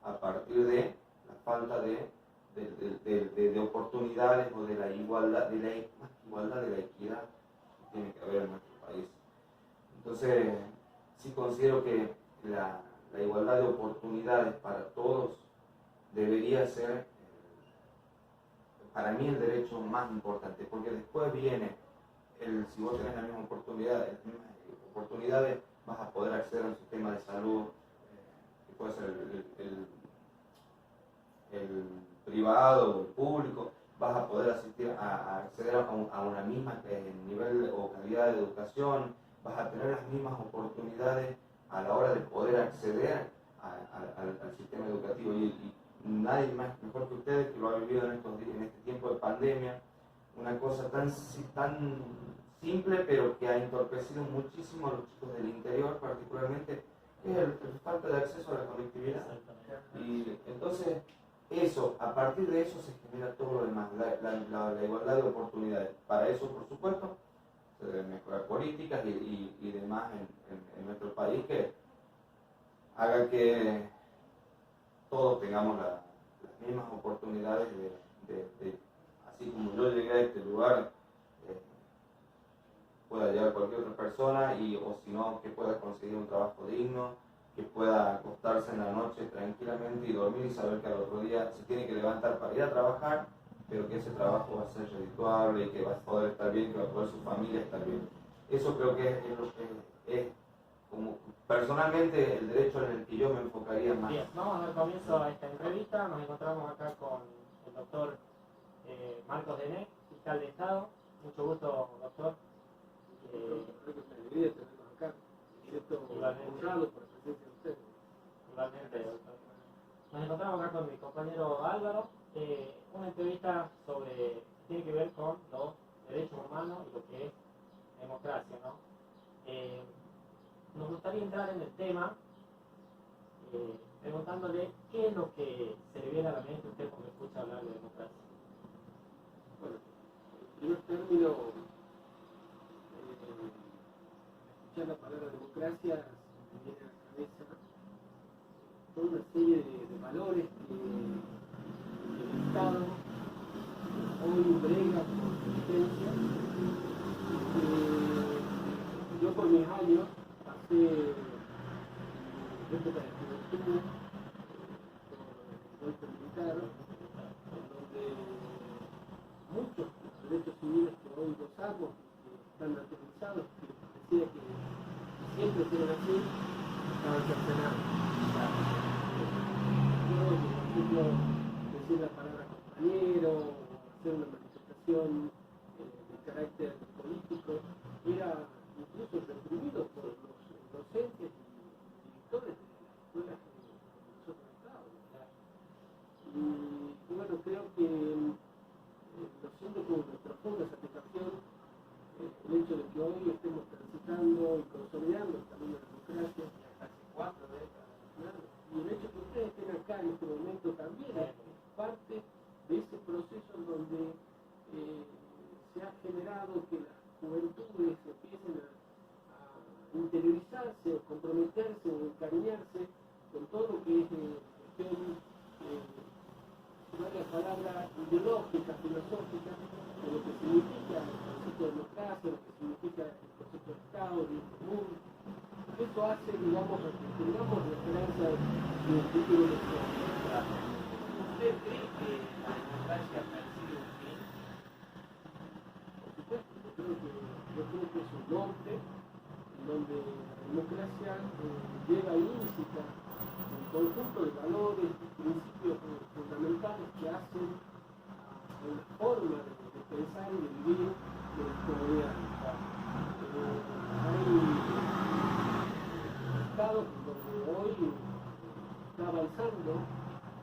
a partir de la falta de oportunidades o de la igualdad, más que igualdad, de la equidad que tiene que haber en nuestro país. Entonces, sí considero que la igualdad de oportunidades para todos debería ser, para mí, el derecho más importante, porque después viene si vos tenés las mismas oportunidades, vas a poder acceder a un sistema de salud, que puede ser el privado o el público, vas a poder acceder a una misma nivel o calidad de educación, vas a tener las mismas oportunidades a la hora de poder acceder al sistema educativo. Y nadie mejor que ustedes, que lo ha vivido en este tiempo de pandemia, una cosa tan simple, pero que ha entorpecido muchísimo a los chicos del interior, particularmente, que es la falta de acceso a la conectividad. Y entonces, a partir de eso se genera todo lo demás, la igualdad de oportunidades. Para eso, por supuesto, se deben mejorar políticas y demás en nuestro país que haga que todos tengamos las mismas oportunidades así como yo llegué a este lugar, pueda llegar cualquier otra persona, o si no, que pueda conseguir un trabajo digno, que pueda acostarse en la noche tranquilamente y dormir y saber que al otro día se tiene que levantar para ir a trabajar, pero que ese trabajo va a ser redituable y que va a poder estar bien, que va a poder su familia estar bien. Eso creo que es lo que es, como personalmente, el derecho en el que yo me enfocaría más. Bien, vamos a dar comienzo a esta entrevista. Nos encontramos acá con el doctor Marcos Dené, fiscal de Estado. Mucho gusto, doctor. Igualmente, doctor. Nos encontramos acá con mi compañero Álvaro. Una entrevista tiene que ver con los derechos humanos y lo que es democracia, ¿no? Nos gustaría entrar en el tema preguntándole qué es lo que se le viene a la mente a usted cuando escucha hablar de democracia. Bueno, en primer término, escuchar la palabra democracia me viene a la cabeza toda una serie de valores que el Estado hoy brega por existencia. Yo por mis años pasé militar, en donde muchos derechos civiles que hoy gozamos, que están naturalizados, que parecía que siempre fueron así, estaban cercenados. Yo, por ejemplo, decir la palabra compañero, o hacer una manifestación de carácter político, era incluso reprimido por los docentes y directores de las escuelas que nosotros estábamos. Y bueno, creo que lo siento con profunda satisfacción el hecho de que hoy estemos transitando y consolidando el camino de la democracia hace 4 décadas. Claro. Y el hecho de que ustedes estén acá en este momento también es parte de ese proceso en donde se ha generado que las juventudes empiecen a interiorizarse o comprometerse o encariñarse con todo lo que es cuestión, la palabra ideológica, filosófica, de lo que significa el concepto de democracia, lo que significa el concepto de Estado, de común. Eso hace, digamos, que tengamos la esperanza de un futuro mejor. ¿Usted cree que la democracia persigue un fin? Por supuesto, yo creo que es un norte en donde la democracia lleva implícita un conjunto de valores y principios fundamentales que hacen a una forma de pensar y de vivir de la comunidad. Hay estados donde hoy está avanzando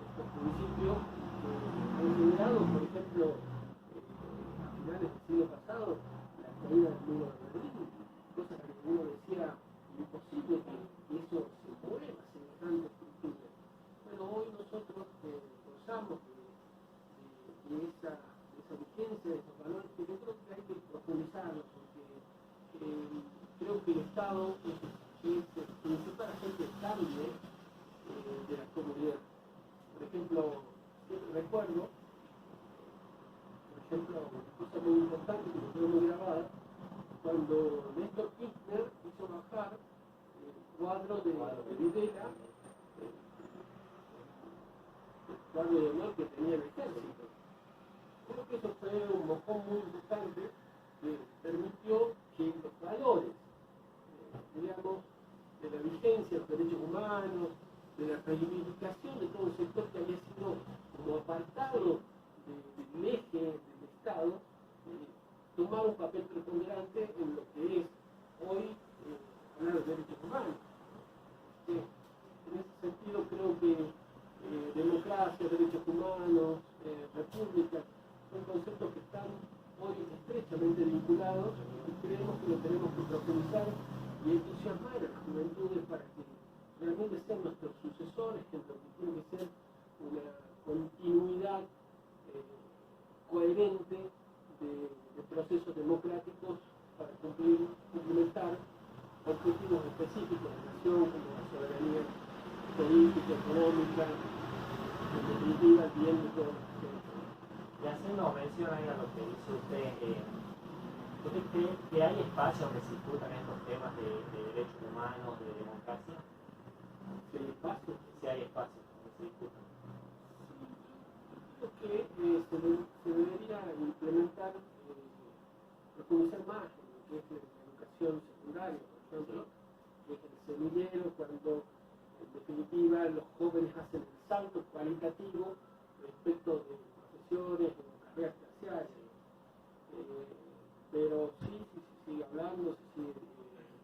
estos principios que han generado, por ejemplo, a finales del siglo pasado, la caída del muro de Berlín, cosas que uno decía imposible que eso se mueva semejante estructura. Bueno, hoy nosotros gozamos de esa vigencia, de esos valores, que yo creo que hay que profundizarlos, porque creo que el Estado es el principal agente estable de la comunidad. Por ejemplo, recuerdo, una cosa muy importante que me quedó muy grabada, cuando Néstor Kirchner hizo bajar el cuadro de Videla, el cuadro de honor que tenía el ejército. Creo que eso fue un mojón muy importante que permitió que los valores, digamos, de la vigencia de los derechos humanos, de la reivindicación de todo un sector que había sido como apartado del eje del Estado, tomar un papel preponderante en lo que es hoy hablar de derechos humanos. En ese sentido creo que democracia, derechos humanos, república, son conceptos que están hoy estrechamente vinculados y creemos que lo tenemos que profundizar y entusiasmar a las juventudes para que realmente sean nuestros sucesores, en lo que tiene que ser una continuidad coherente de procesos democráticos para cumplimentar objetivos específicos de la nación, como la soberanía política, económica, en definitiva, el bien de todos. Y haciendo mención ahí a lo que dice usted, ¿usted cree que hay espacio donde se discutan estos temas de derechos humanos, de democracia? ¿Si hay espacio? Si hay espacio donde se discutan. Creo que se debería implementar, profundizar más en lo que es la educación secundaria, por ejemplo, que es el semillero, cuando en definitiva los jóvenes hacen el salto cualitativo respecto de profesiones o carreras terciarias. Pero sí sigue hablando, se sigue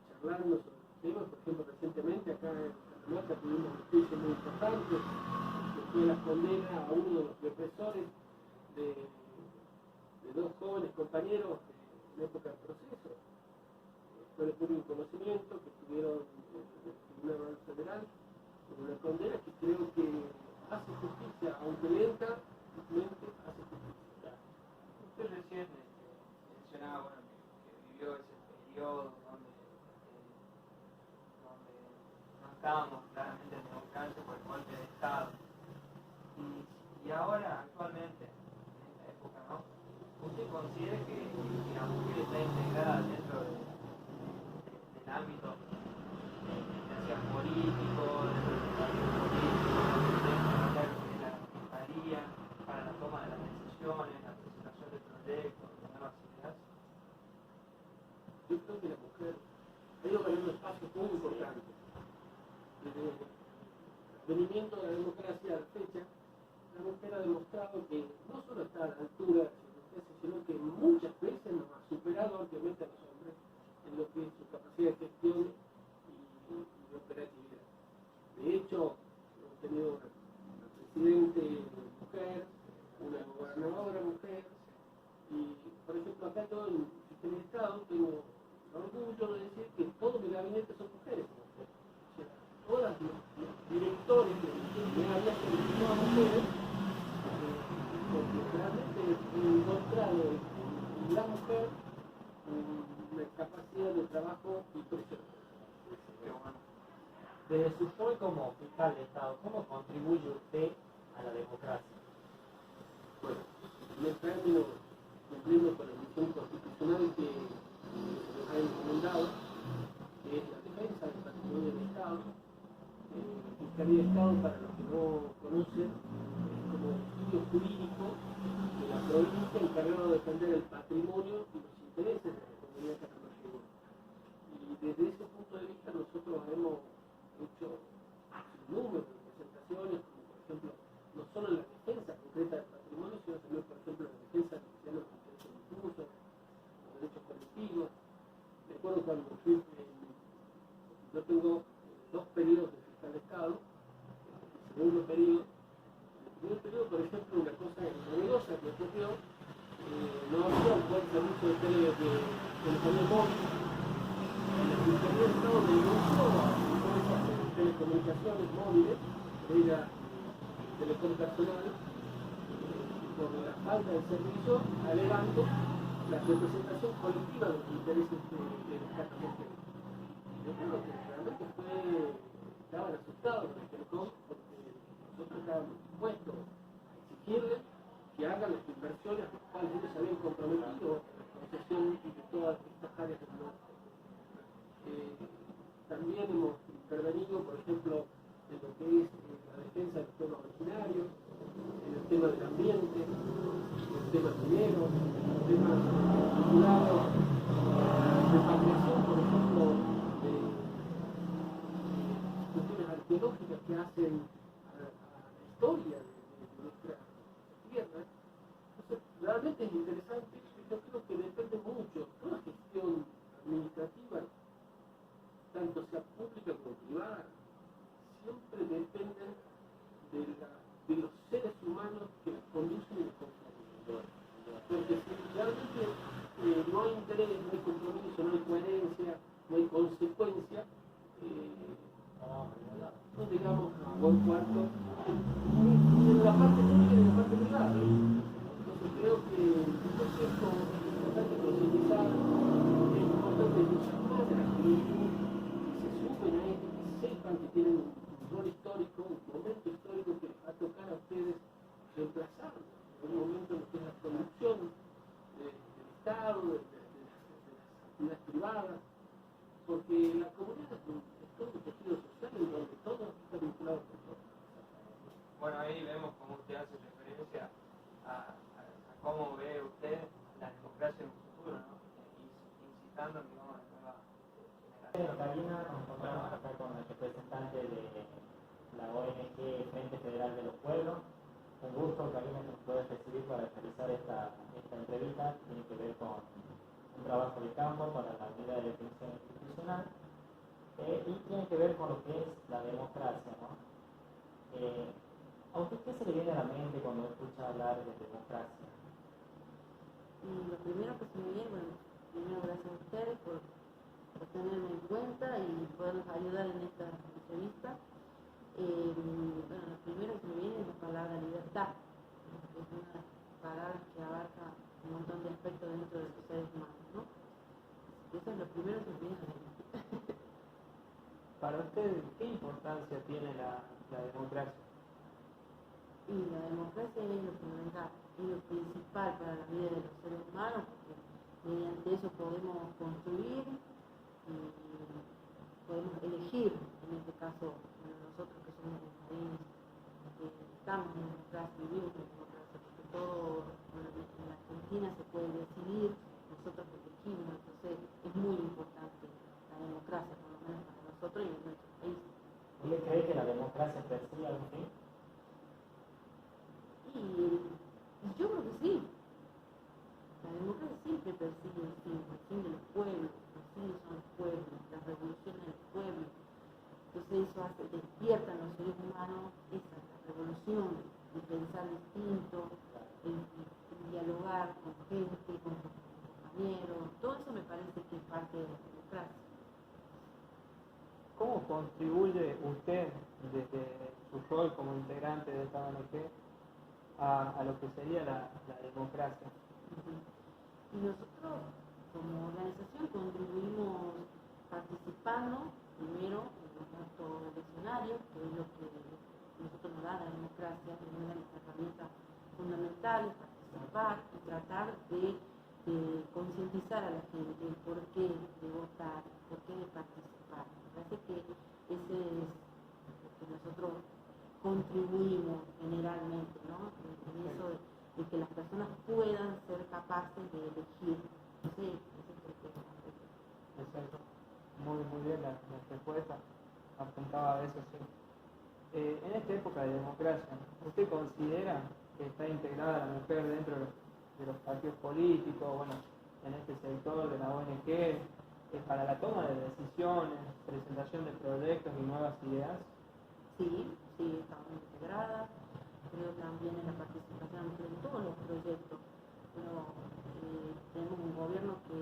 charlando sobre temas. Por ejemplo, recientemente acá en Catamarca tuvimos un juicio muy importante que fue la condena a uno de los represores de 2 jóvenes compañeros en época del proceso. Fue de puro conocimiento que tuvieron el Tribunal Federal con una condena que creo que hace justicia, aunque lenta, simplemente hace justicia. Usted recién mencionaba que vivió ese periodo donde no estábamos claramente en democracia por el golpe de Estado. Y ahora, actualmente, en esta época, ¿no? ¿Usted considera que la mujer está integrada dentro del ámbito político, dentro del partido político, dentro de la secretaría, demostrado que no solo está a la altura de la democracia, sino que muchas veces nos ha superado ampliamente a los hombres en lo que es su capacidad de gestión y de operatividad. De hecho, hemos tenido una presidente mujer, una gobernadora mujer, y por ejemplo acá yo en el sistema de Estado tengo el orgullo de decir que todos mis gabinetes son mujeres. O sea, todos los directores de áreas son todas mujeres, porque realmente he encontrado en la mujer una capacidad de trabajo impresionante. Desde su rol como fiscal de Estado, ¿cómo contribuye usted a la democracia? Bueno, en el término, cumpliendo con la misión constitucional que se nos ha encomendado, que es la defensa del patrimonio del Estado. Fiscalía de Estado, para los que no conocen, es como un estudio jurídico de la provincia encargado de defender el patrimonio y los intereses de la comunidad catamarqueña. Y desde ese punto de vista nosotros hemos hecho un número de presentaciones, como por ejemplo, no solo en la defensa concreta del patrimonio, sino también, por ejemplo, en la defensa de los derechos difusos, los derechos colectivos. Recuerdo cuando fui, yo tengo 2 periodos de fiscal de Estado. El segundo periodo, por ejemplo, una cosa novedosa que ocurrió, no había un buen servicio de telefonía móvil. La Fiscalía de Estado denunció a empresas de telecomunicaciones móviles, era Telecom Personal, por la falta de servicio, alegando la representación colectiva de los intereses de los catamarqueños. Yo creo que realmente estaban asustados los de Telecom, porque nosotros estábamos dispuestos a exigirles que hagan las inversiones a las cuales ellos se habían comprometido en la concesión de todas estas áreas del norte. También hemos intervenido, por ejemplo, en lo que es la defensa de los pueblos originarios, en el tema del ambiente, en el tema minero, en el tema vinculados a la repatriación, por ejemplo, de cuestiones arqueológicas que hacen a la historia de nuestra tierra. Entonces, realmente es interesante. Yo creo que depende mucho, toda gestión administrativa, tanto sea pública como privada, siempre depende de los seres humanos que las conducen y las conforman. Porque si realmente no hay interés, no hay compromiso, no hay coherencia, no hay consecuencia, no llegamos a buen puerto ni en la parte pública ni en la parte privada. Entonces creo que es importante concientizar, es importante llamar a la juventud que se sumen a esto, que sepan que tienen un rol histórico, un momento histórico que les va a tocar a ustedes reemplazar en un momento en que es la producción del Estado, de las actividades privadas, porque la comunidad es todo un tejido social en donde todo está vinculado con todo. Bueno, ahí vemos cómo usted hace referencia a cómo ve usted la democracia en un futuro, ¿no? Incitando, digamos, a nuevas generaciones. Karina, nos encontramos acá con el representante de la ONG Frente Federal de los Pueblos. Un gusto, Karina, que nos puedes recibir para realizar esta entrevista. Tiene que ver con un trabajo de campo para la unidad de definición institucional y tiene que ver con lo que es la democracia, ¿no? ¿A usted qué se le viene a la mente cuando escucha hablar de democracia? Lo primero que se me viene, bueno, primero gracias a ustedes por tenerme en cuenta y podernos ayudar en esta entrevista. Bueno, lo primero que me viene es la palabra libertad, que es una de las palabras que abarca un montón de aspectos dentro de los seres humanos, ¿no? Eso es lo primero que me viene a la mente. Para usted, ¿qué importancia tiene la democracia? Y la democracia es lo fundamental, es lo principal para la vida de los seres humanos, porque mediante eso podemos construir y podemos elegir, en este caso, nosotros que somos un país que estamos en democracia, vivimos en democracia, porque todo, bueno, en la Argentina se puede decidir, nosotros elegimos, entonces es muy importante la democracia, por lo menos para nosotros y en nuestro país. ¿Usted cree que la democracia persigue algún fin? Y siempre persigue el fin de los pueblos, los fines son los pueblos, las revoluciones del pueblo. Entonces eso despierta en los seres humanos esa revolución, el pensar distinto, el dialogar con gente, con compañeros, todo eso me parece que es parte de la democracia. ¿Cómo contribuye usted desde su rol como integrante de esta ONG a lo que sería la democracia? Y nosotros como organización contribuimos participando primero en los actos eleccionarios, que es lo que nosotros nos da la democracia, es una de las herramientas fundamentales, participar y tratar de concientizar a la gente el por qué de votar, por qué de participar. Me parece que ese es lo que nosotros contribuimos generalmente, ¿no? En eso de que las personas puedan ser capaces de elegir. Sí, ese es el tema. Exacto. Muy bien la respuesta. Apuntaba a eso, sí. En esta época de democracia, ¿usted considera que está integrada la mujer dentro de los partidos políticos, bueno, en este sector de la ONG, para la toma de decisiones, presentación de proyectos y nuevas ideas? Sí, está muy integrada. Creo también en la participación en todos los proyectos. Pero tenemos un gobierno que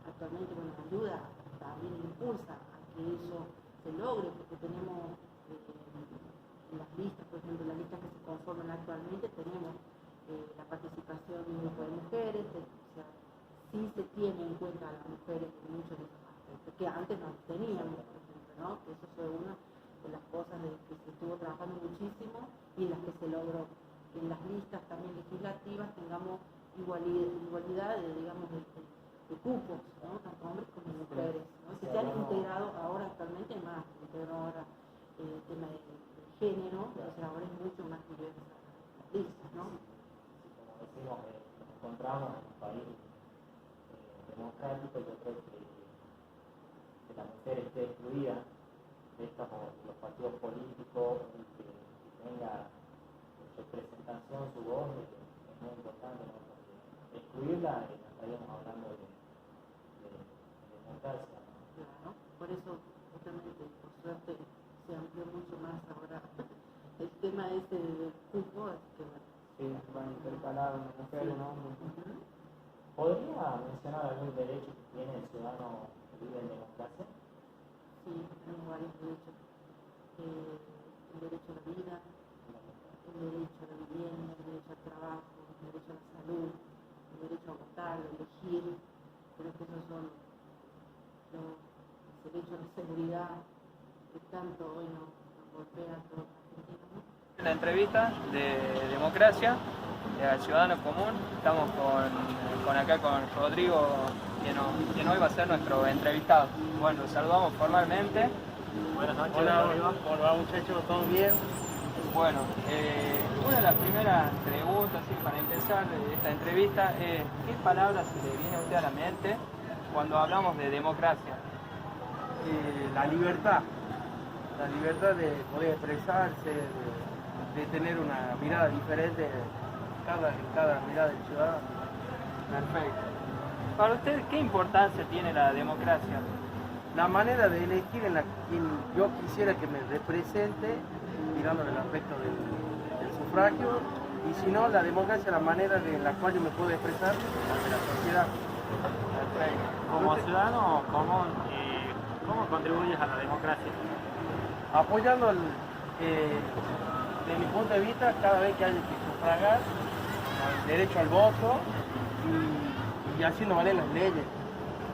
actualmente ayuda, también impulsa a que eso se logre, porque tenemos en las listas, por ejemplo, las listas que se conforman actualmente, tenemos la participación de un grupo de mujeres, o sea, sí se tiene en cuenta a las mujeres en muchos de esos aspectos, que antes no teníamos, por ejemplo, ¿no? Que eso fue una de las cosas de que se estuvo trabajando muchísimo y en las que se logró que en las listas también legislativas tengamos igualdad de cupos, ¿no? Tanto hombres como mujeres, ¿no? Se han integrado ahora actualmente más, se integró ahora el tema de género, entonces ahora es mucho más diversa las listas, ¿no? Como decimos, nos encontramos en un país democrático. Yo creo que la mujer esté excluida de los partidos políticos y que tenga su representación, su voz, es muy importante, ¿no? Porque excluirla, estaríamos hablando de democracia, ¿no? Claro, por eso justamente, por suerte, se amplió mucho más ahora el tema ese del cupo, así que bueno. Sí, van intercalados una mujer y un hombre. ¿Podría mencionar algún derecho que tiene el ciudadano que vive en democracia? Sí, tenemos varios derechos. El derecho a la vida, el derecho a la vivienda, el derecho al trabajo, el derecho a la salud, el derecho a votar, a elegir. Creo que esos son los derechos a la seguridad que tanto hoy nos golpea a todos los argentinos, ¿no? En la entrevista de democracia al ciudadano común, estamos acá con Rodrigo, quien hoy va a ser nuestro entrevistado. Bueno, lo saludamos formalmente. Buenas noches. Hola, ¿Cómo va, muchachos? ¿Todo bien? Bueno, una de las primeras preguntas, sí, para empezar esta entrevista, es ¿qué palabras se le viene a usted a la mente cuando hablamos de democracia? La libertad de poder expresarse, de tener una mirada diferente en cada mirada del ciudadano. Perfecto. Para usted, ¿qué importancia tiene la democracia? La manera de elegir en la quien yo quisiera que me represente, mirando el aspecto del sufragio, y si no, la democracia, la manera en la cual yo me puedo expresar ante la sociedad. Perfecto. Como ciudadano común, ¿cómo contribuyes a la democracia? Apoyando desde mi punto de vista, cada vez que haya que sufragar, el derecho al voto y haciendo valer las leyes,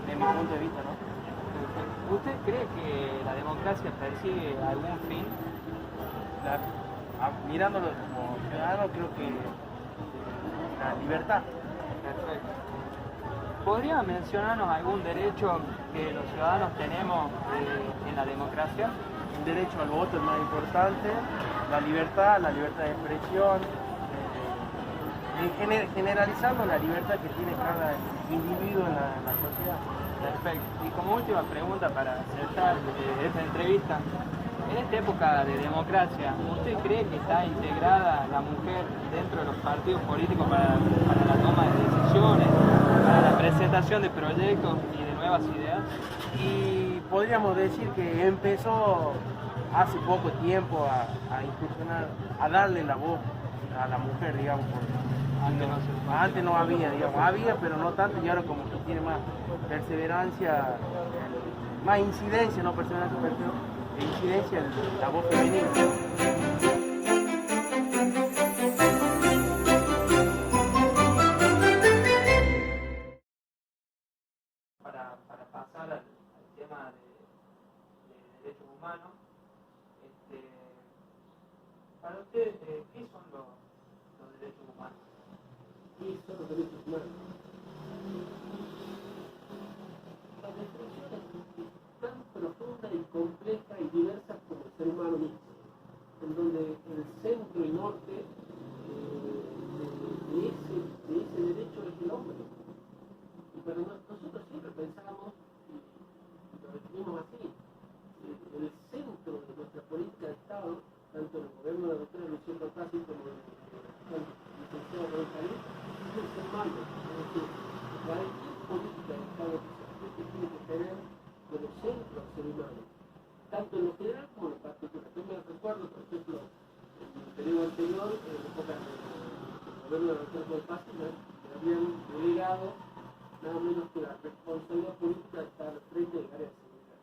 desde mi punto de vista, ¿no? ¿Usted cree que la democracia persigue algún fin? Mirándolo como ciudadano, creo que la libertad. Perfecto. ¿Podría mencionarnos algún derecho que los ciudadanos tenemos en la democracia? El derecho al voto es más importante, la libertad de expresión, generalizando la libertad que tiene cada individuo en la sociedad. Perfecto. Y como última pregunta para cerrar esta entrevista, en esta época de democracia, ¿usted cree que está integrada la mujer dentro de los partidos políticos para la toma de decisiones, para la presentación de proyectos y de nuevas ideas. Y podríamos decir que empezó hace poco tiempo a incursionar, a darle la voz a la mujer, digamos, porque antes no había, digamos, había, pero no tanto, y ahora como que tiene más perseverancia, más incidencia, no perseverancia, pero incidencia en la voz femenina. Para pasar al tema de derechos humanos, para ustedes, ¿qué son los derechos humanos? ¿Qué son los derechos humanos? La definición es tan profunda y compleja y diversa como el ser humano mismo, en donde el centro y norte de ese derecho es el hombre. Y para nosotros siempre pensamos, y lo definimos así, el centro de nuestra política de Estado, tanto en el gobierno de la doctora Lucía Cortázar como en el licenciado Raúl Jalí, es el ser humano. Es decir, cualquier política de Estado que se tiene que tener como centro al ser humano, tanto en lo general como en lo particular. Yo me recuerdo, por ejemplo, en el periodo anterior, en la época del gobierno de la doctora Cortázar, me habían delegado nada menos que la responsabilidad política de estar al frente del área de seguridad.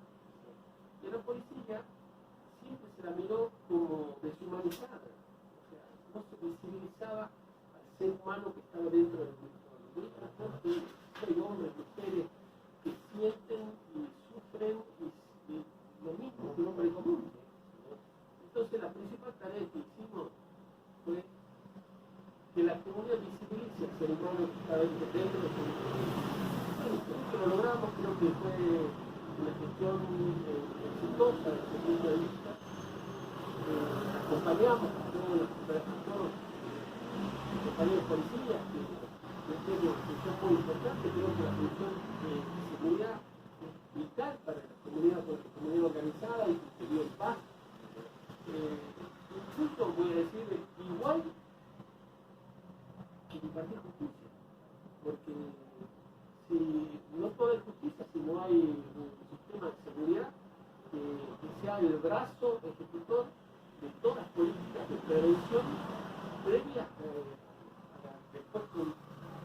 Y a la policía siempre se la miró como deshumanizada, o sea, no se visibilizaba al ser humano que estaba dentro del grupo. Porque hay hombres, mujeres que sienten y sufren y lo mismo que un hombre común. Entonces la principal tarea que hicimos fue que la comunidad visibilice al ser humano que está dentro del grupo. Creo que lo logramos, creo que fue una gestión exitosa desde ese punto de vista. Acompañamos a todos los compañeros policías que tienen una función muy importante. Creo que la función de seguridad es vital para la comunidad organizada y que vive en paz. Incluso voy a decir igual que impartir justicia, porque si no puede haber justicia si no hay un sistema de seguridad que sea el brazo ejecutor de todas las políticas de prevención previas después con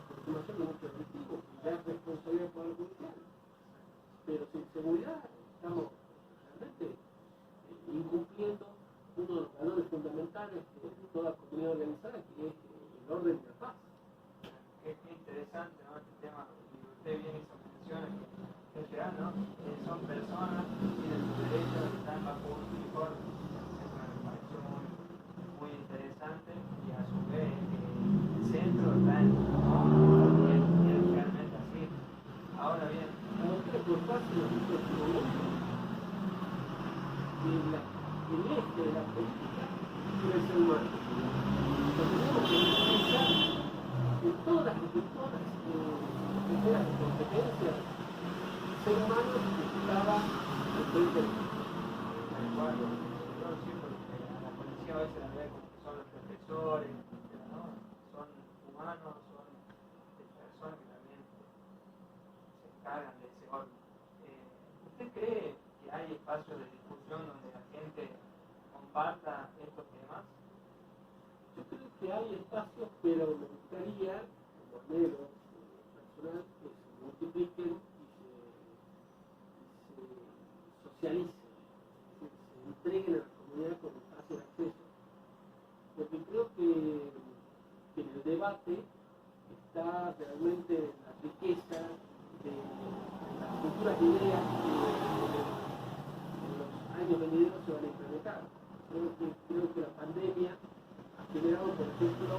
consumación de muchos objetivos y la responsabilidad por el judicial. Pero sin seguridad estamos realmente incumpliendo uno de los valores fundamentales de toda comunidad organizada, que es el orden y la paz. Qué interesante, ¿no? Este tema, y usted bien hizo menciones que es real, ¿no? Son personas que tienen sus derechos, que están bajo un uniforme. Eso me pareció muy interesante, y a su vez el centro está en y es realmente así. Ahora bien, la doctora Cortázar nos dijo en su momento que el eje de la política es el ser humano. Tenemos que utilizar en todas las esferas de competencia el ser humano que estaba al frente del mundo. yo siento que la policía a veces la ve como que son los profesores, pero no, son humanos, son personas que también se encargan de ese orden. ¿Usted cree que hay espacios de discusión donde la gente comparta estos temas? Yo creo que hay espacios, pero me gustaría, como anhelo personal, que se multipliquen y se socialicen, que se entreguen a la comunidad con fácil acceso. Porque creo que en el debate está realmente la riqueza de las futuras ideas que en los años venideros se van a implementar. Creo que la pandemia ha generado, por ejemplo,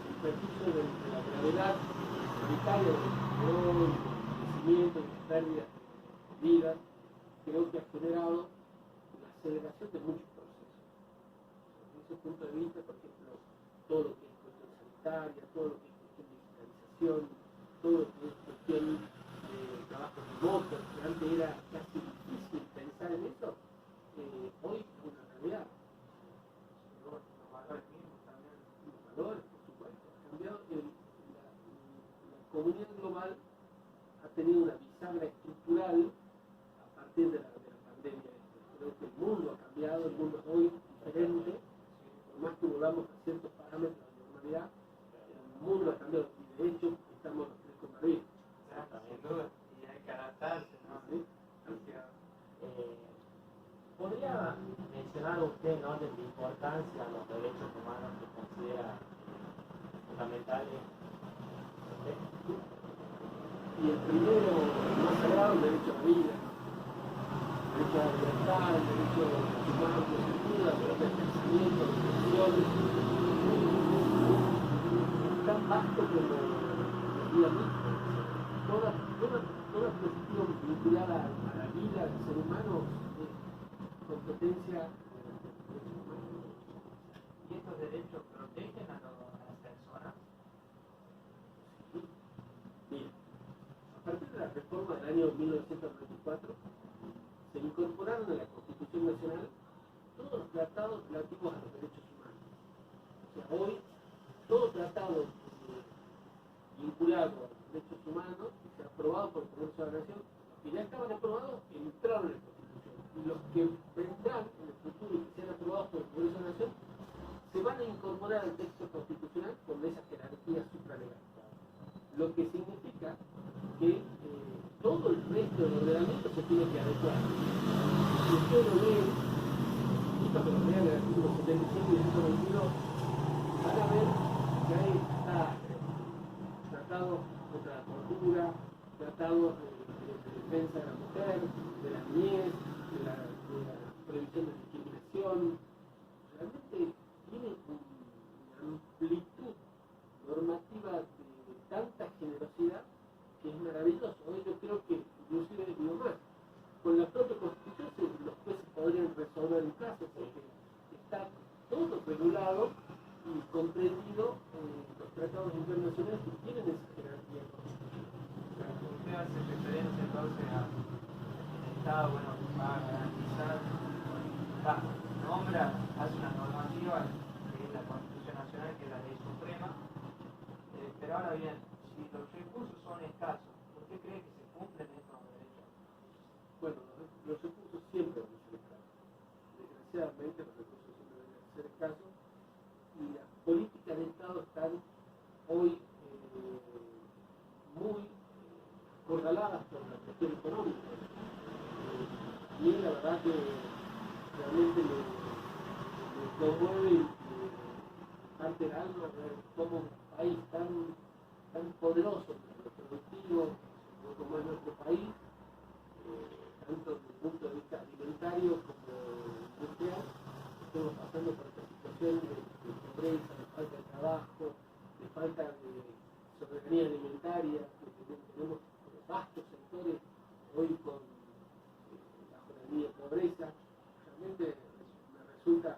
el perjuicio de la gravedad sanitaria del crecimiento y las pérdidas de vidas. Creo que ha generado la aceleración de muchos procesos. Desde ese punto de vista, por ejemplo, todo lo que es cuestión sanitaria, todo lo que es cuestión de digitalización, todo lo que es cuestión de trabajo remoto, que antes era casi difícil pensar en eso, hoy es una realidad. Los valores mismos también. Los valores, por supuesto. Ha cambiado la comunidad global ha tenido una bisagra estructural a partir de la pandemia. Creo que el mundo ha cambiado, el mundo es hoy diferente, por más que volvamos a ciertos parámetros de normalidad, el mundo ha cambiado y de hecho estamos los tres con barbijo. Sin duda, y hay que adaptarse, ¿no? ¿Sí? ¿Podría mencionar usted en orden de importancia los derechos humanos que considera fundamentales? Y el primero, el más sagrado, el derecho a la vida, el derecho a la libertad, el derecho humano que se cuida, el derecho al pensamiento, a la expresión, es tan vasto como la vida misma. Toda cuestión vinculada a la vida del ser humano es competencia de los derechos humanos. ¿Y estos derechos protegen a las personas? Mira, a partir de la reforma del año 1994, se incorporaron a la Constitución Nacional todos los tratados relativos a los derechos humanos. O sea, hoy, todo tratado vinculado a los derechos humanos se ha aprobado por el Congreso de la Nación, los que ya estaban aprobados entraron en la Constitución. Y los que vendrán en el futuro y que sean aprobados por el Congreso de la Nación se van a incorporar al texto constitucional con esa jerarquía supralegal. Lo que significa que todo el resto del ordenamiento se tiene que adecuar. Si ustedes lo leen, justo que lo lean el artículo 75 y el 122, van a ver que hay tratados contra la tortura, tratados de defensa de la mujer, de la niñez, de la prevención de discriminación. Realmente tiene una amplitud normativa de tanta generosidad que es maravilloso. Hoy yo creo que, inclusive digo más, con la propia Constitución los jueces podrían resolver el caso porque está todo regulado y comprendido en los tratados internacionales que tienen esa jerarquía. Usted hace referencia entonces a el Estado, bueno, va a garantizar, nombra, hace una normativa que es la Constitución Nacional, que es la ley suprema, pero ahora bien, si los recursos son escasos, ¿usted cree que se cumplen estos derechos? Bueno, los recursos siempre van a ser escasos. Desgraciadamente los recursos siempre van a ser escasos y las políticas de Estado están hoy muy acorraladas por la cuestión económica. Y la verdad que realmente me conmueve y me parte el alma ver cómo un país tan poderoso, productivo, como es nuestro país, tanto desde el punto de vista alimentario como industrial, estamos pasando por esta situación de pobreza, de falta de trabajo, de falta de soberanía alimentaria, que tenemos vastos sectores hoy con bajo la línea de pobreza. Realmente me resulta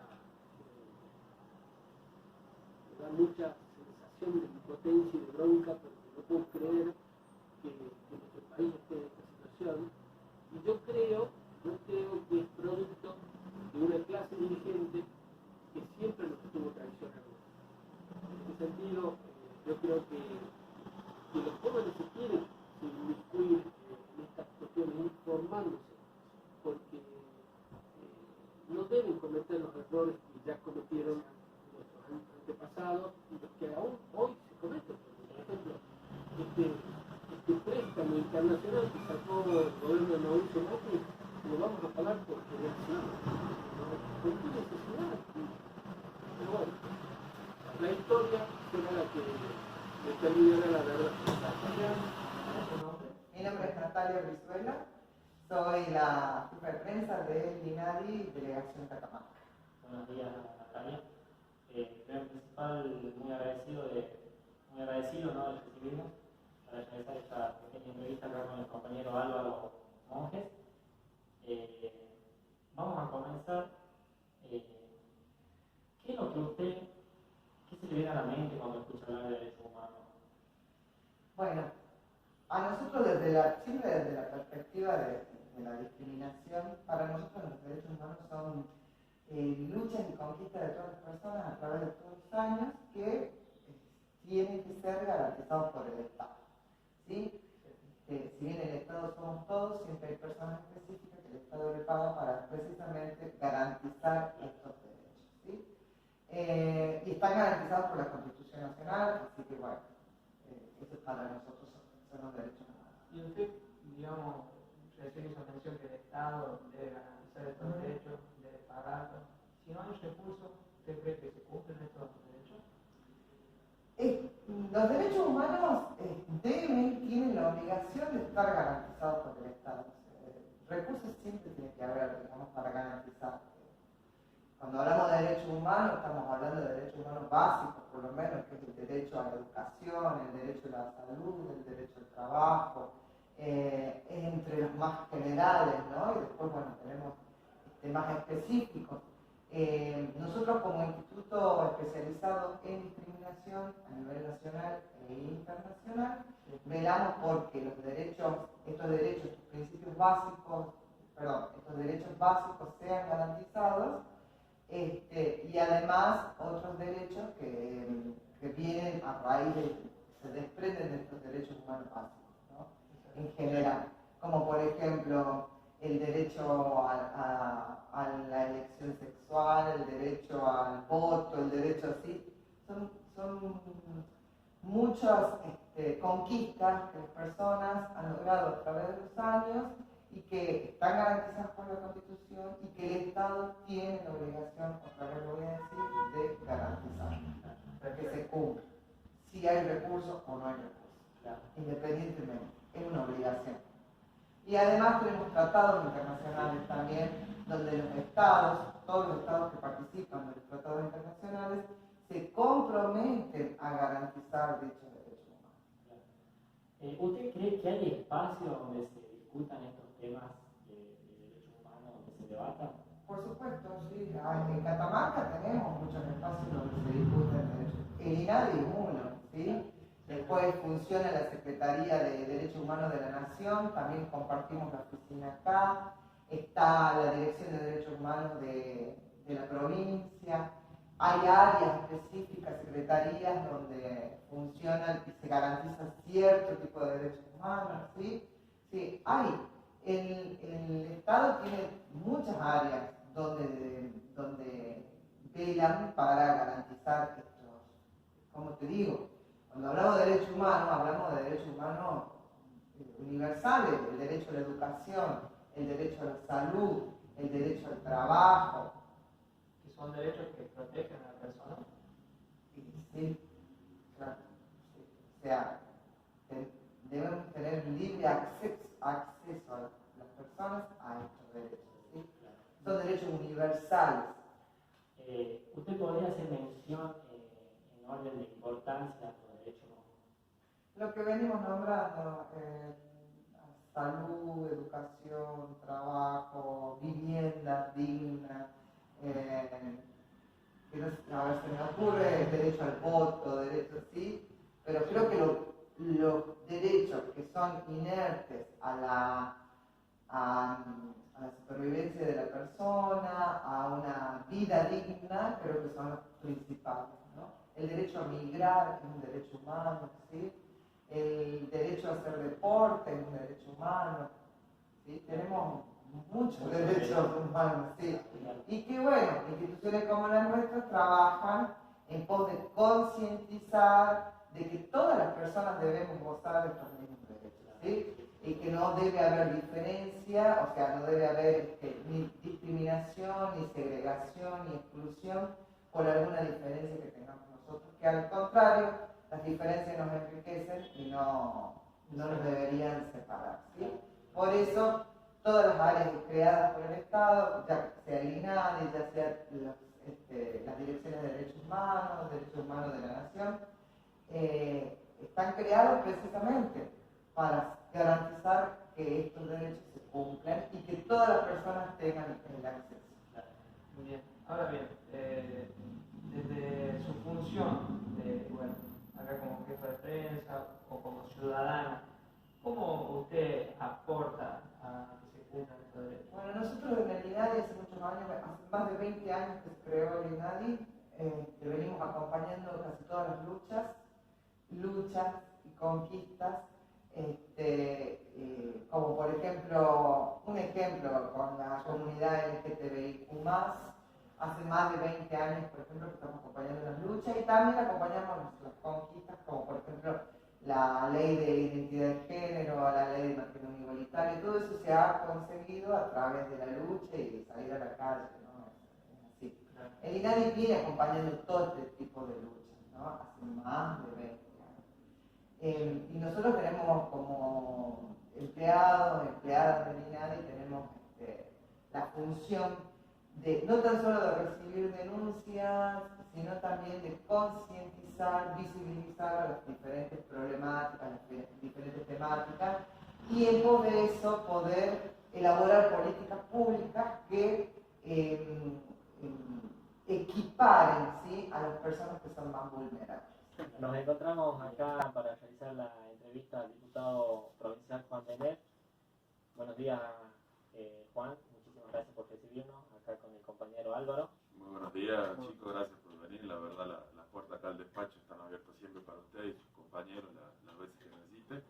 me da mucha sensación de impotencia y de bronca porque no puedo creer que nuestro país esté en esta situación. Y yo creo que es producto de una clase dirigente que siempre nos estuvo traicionando. En este sentido, yo creo que los jóvenes se quieren inmiscuir en estas cuestiones, informándose, porque no deben cometer los errores que ya cometieron nuestros antepasados y los que aún hoy se cometen. Por ejemplo, este préstamo internacional que sacó el gobierno de Mauricio Macri, lo vamos a pagar por generaciones, ¿no? ¿Por qué necesidad? Pero bueno, la historia será la que determinará la verdad. Mi nombre es Natalia Brizuela, soy la jefa de prensa del INADI, Delegación Catamarca. Buenos días, Natalia. Primero principal, muy agradecido, ¿no?, de recibirnos para realizar esta pequeña entrevista acá con el compañero Álvaro Monjes. Vamos a comenzar. ¿Qué es lo que usted, qué se le viene a la mente cuando escucha hablar de derechos humanos? Bueno, a nosotros siempre desde la perspectiva de la discriminación, para nosotros los derechos humanos son lucha y conquista de todas las personas a través de todos los años que tienen que ser garantizados por el Estado. ¿sí? Si bien el Estado somos todos, siempre hay personas específicas que el Estado le paga para precisamente garantizar estos derechos, ¿sí? Y están garantizados por la Constitución Nacional, así que bueno, eso para nosotros son los derechos humanos. Y usted, digamos, recién hizo mención que el Estado debe garantizar estos derechos, debe pagarlos. Si no hay recursos, ¿usted cree que se cumplen estos derechos? Los derechos humanos tienen la obligación de estar garantizados por el Estado. Recursos siempre tiene que haber, digamos, para garantizar. Cuando hablamos de derechos humanos, estamos hablando de derechos humanos básicos, por lo menos, que es el derecho a la educación, el derecho a la salud, el derecho al trabajo, entre los más generales, ¿no? Y después, bueno, tenemos más específicos. Nosotros como instituto especializado en discriminación a nivel nacional e internacional, velamos porque estos derechos básicos sean garantizados, y además otros derechos que vienen a raíz se desprenden de estos derechos humanos básicos, ¿no? En general, como por ejemplo el derecho a la elección sexual, el derecho al voto, el derecho así, son muchas conquistas que las personas han logrado a través de los años y que están garantizadas por la Constitución y que el Estado tiene la obligación, otra vez lo voy a decir, de garantizar, para que se cumpla, si hay recursos o no hay recursos, independientemente, es una obligación. Y además tenemos tratados internacionales también, donde los estados, todos los estados que participan de los tratados internacionales, se comprometen a garantizar dichos derechos humanos. ¿Usted cree que hay espacio donde se discutan estos temas de derechos humanos, donde se debatan? Por supuesto, sí. En Catamarca tenemos muchos espacios donde se discuten derechos. El INADI es uno, ¿sí? Después funciona la Secretaría de Derechos Humanos de la Nación, también compartimos la oficina acá, está la Dirección de Derechos Humanos de la provincia, hay áreas específicas, secretarías donde funcionan y se garantiza cierto tipo de derechos humanos, ¿sí? Sí, hay. El Estado tiene muchas áreas donde velan para garantizar estos, como te digo, cuando hablamos de derechos humanos universales, el derecho a la educación, el derecho a la salud, el derecho al trabajo. Que son derechos que protegen a la persona. Sí, claro. Sí. O sea, debemos tener libre acceso a las personas a estos derechos. ¿Sí? Son derechos universales. ¿Usted podría hacer mención en orden de importancia a los derechos humanos? Lo que venimos nombrando, salud, educación, trabajo, vivienda digna, que no, a ver, se me ocurre el derecho al voto, derecho sí, pero creo que los derechos que son inertes a la supervivencia de la persona, a una vida digna, creo que son los principales, ¿no? El derecho a migrar es un derecho humano, ¿sí? El derecho a hacer deporte es un derecho humano, ¿sí? Tenemos muchos derechos humanos, ¿sí? Y que bueno, instituciones como la nuestra trabajan en pos de concientizar de que todas las personas debemos gozar de estos mismos derechos, ¿sí? Y que no debe haber diferencia, o sea, no debe haber ni discriminación, ni segregación, ni exclusión por alguna diferencia que tengamos nosotros, que al contrario, las diferencias nos enriquecen y no nos deberían separar, ¿sí? Por eso, todas las áreas creadas por el Estado, ya sea el INADI, ya sea las direcciones de derechos humanos de la Nación, están creados precisamente para garantizar que estos derechos se cumplan y que todas las personas tengan el acceso. Muy bien. Ahora bien, desde su función, bueno, acá como jefa de prensa o como ciudadana, ¿cómo usted aporta a que se cumplan estos derechos? Bueno, nosotros en el INADI hace muchos años, hace más de 20 años que se creó el INADI, que venimos acompañando casi todas las luchas y conquistas como por ejemplo, un ejemplo con la comunidad LGTBIQ+, hace más de 20 años, por ejemplo, que estamos acompañando las luchas y también acompañamos las conquistas, como por ejemplo la ley de identidad de género, la ley de matrimonio igualitario, todo eso se ha conseguido a través de la lucha y de salir a la calle, ¿no? Es así. El INADI viene acompañando todo este tipo de luchas, ¿no? Hace más de 20 años. Y nosotros tenemos como empleadas del INADI, tenemos la función de no tan solo de recibir denuncias, sino también de concientizar, visibilizar las diferentes problemáticas, las diferentes temáticas, y en pos de eso poder elaborar políticas públicas que equiparen, ¿sí?, a las personas que son más vulnerables. Nos encontramos acá para realizar la entrevista al diputado provincial Juan Tener. Buenos días, Juan. Muchísimas gracias por recibirnos acá con el compañero Álvaro. Muy buenos días, chicos. Gracias por venir. La verdad, las puertas acá al despacho están abiertas siempre para usted y sus compañeros las veces que necesite.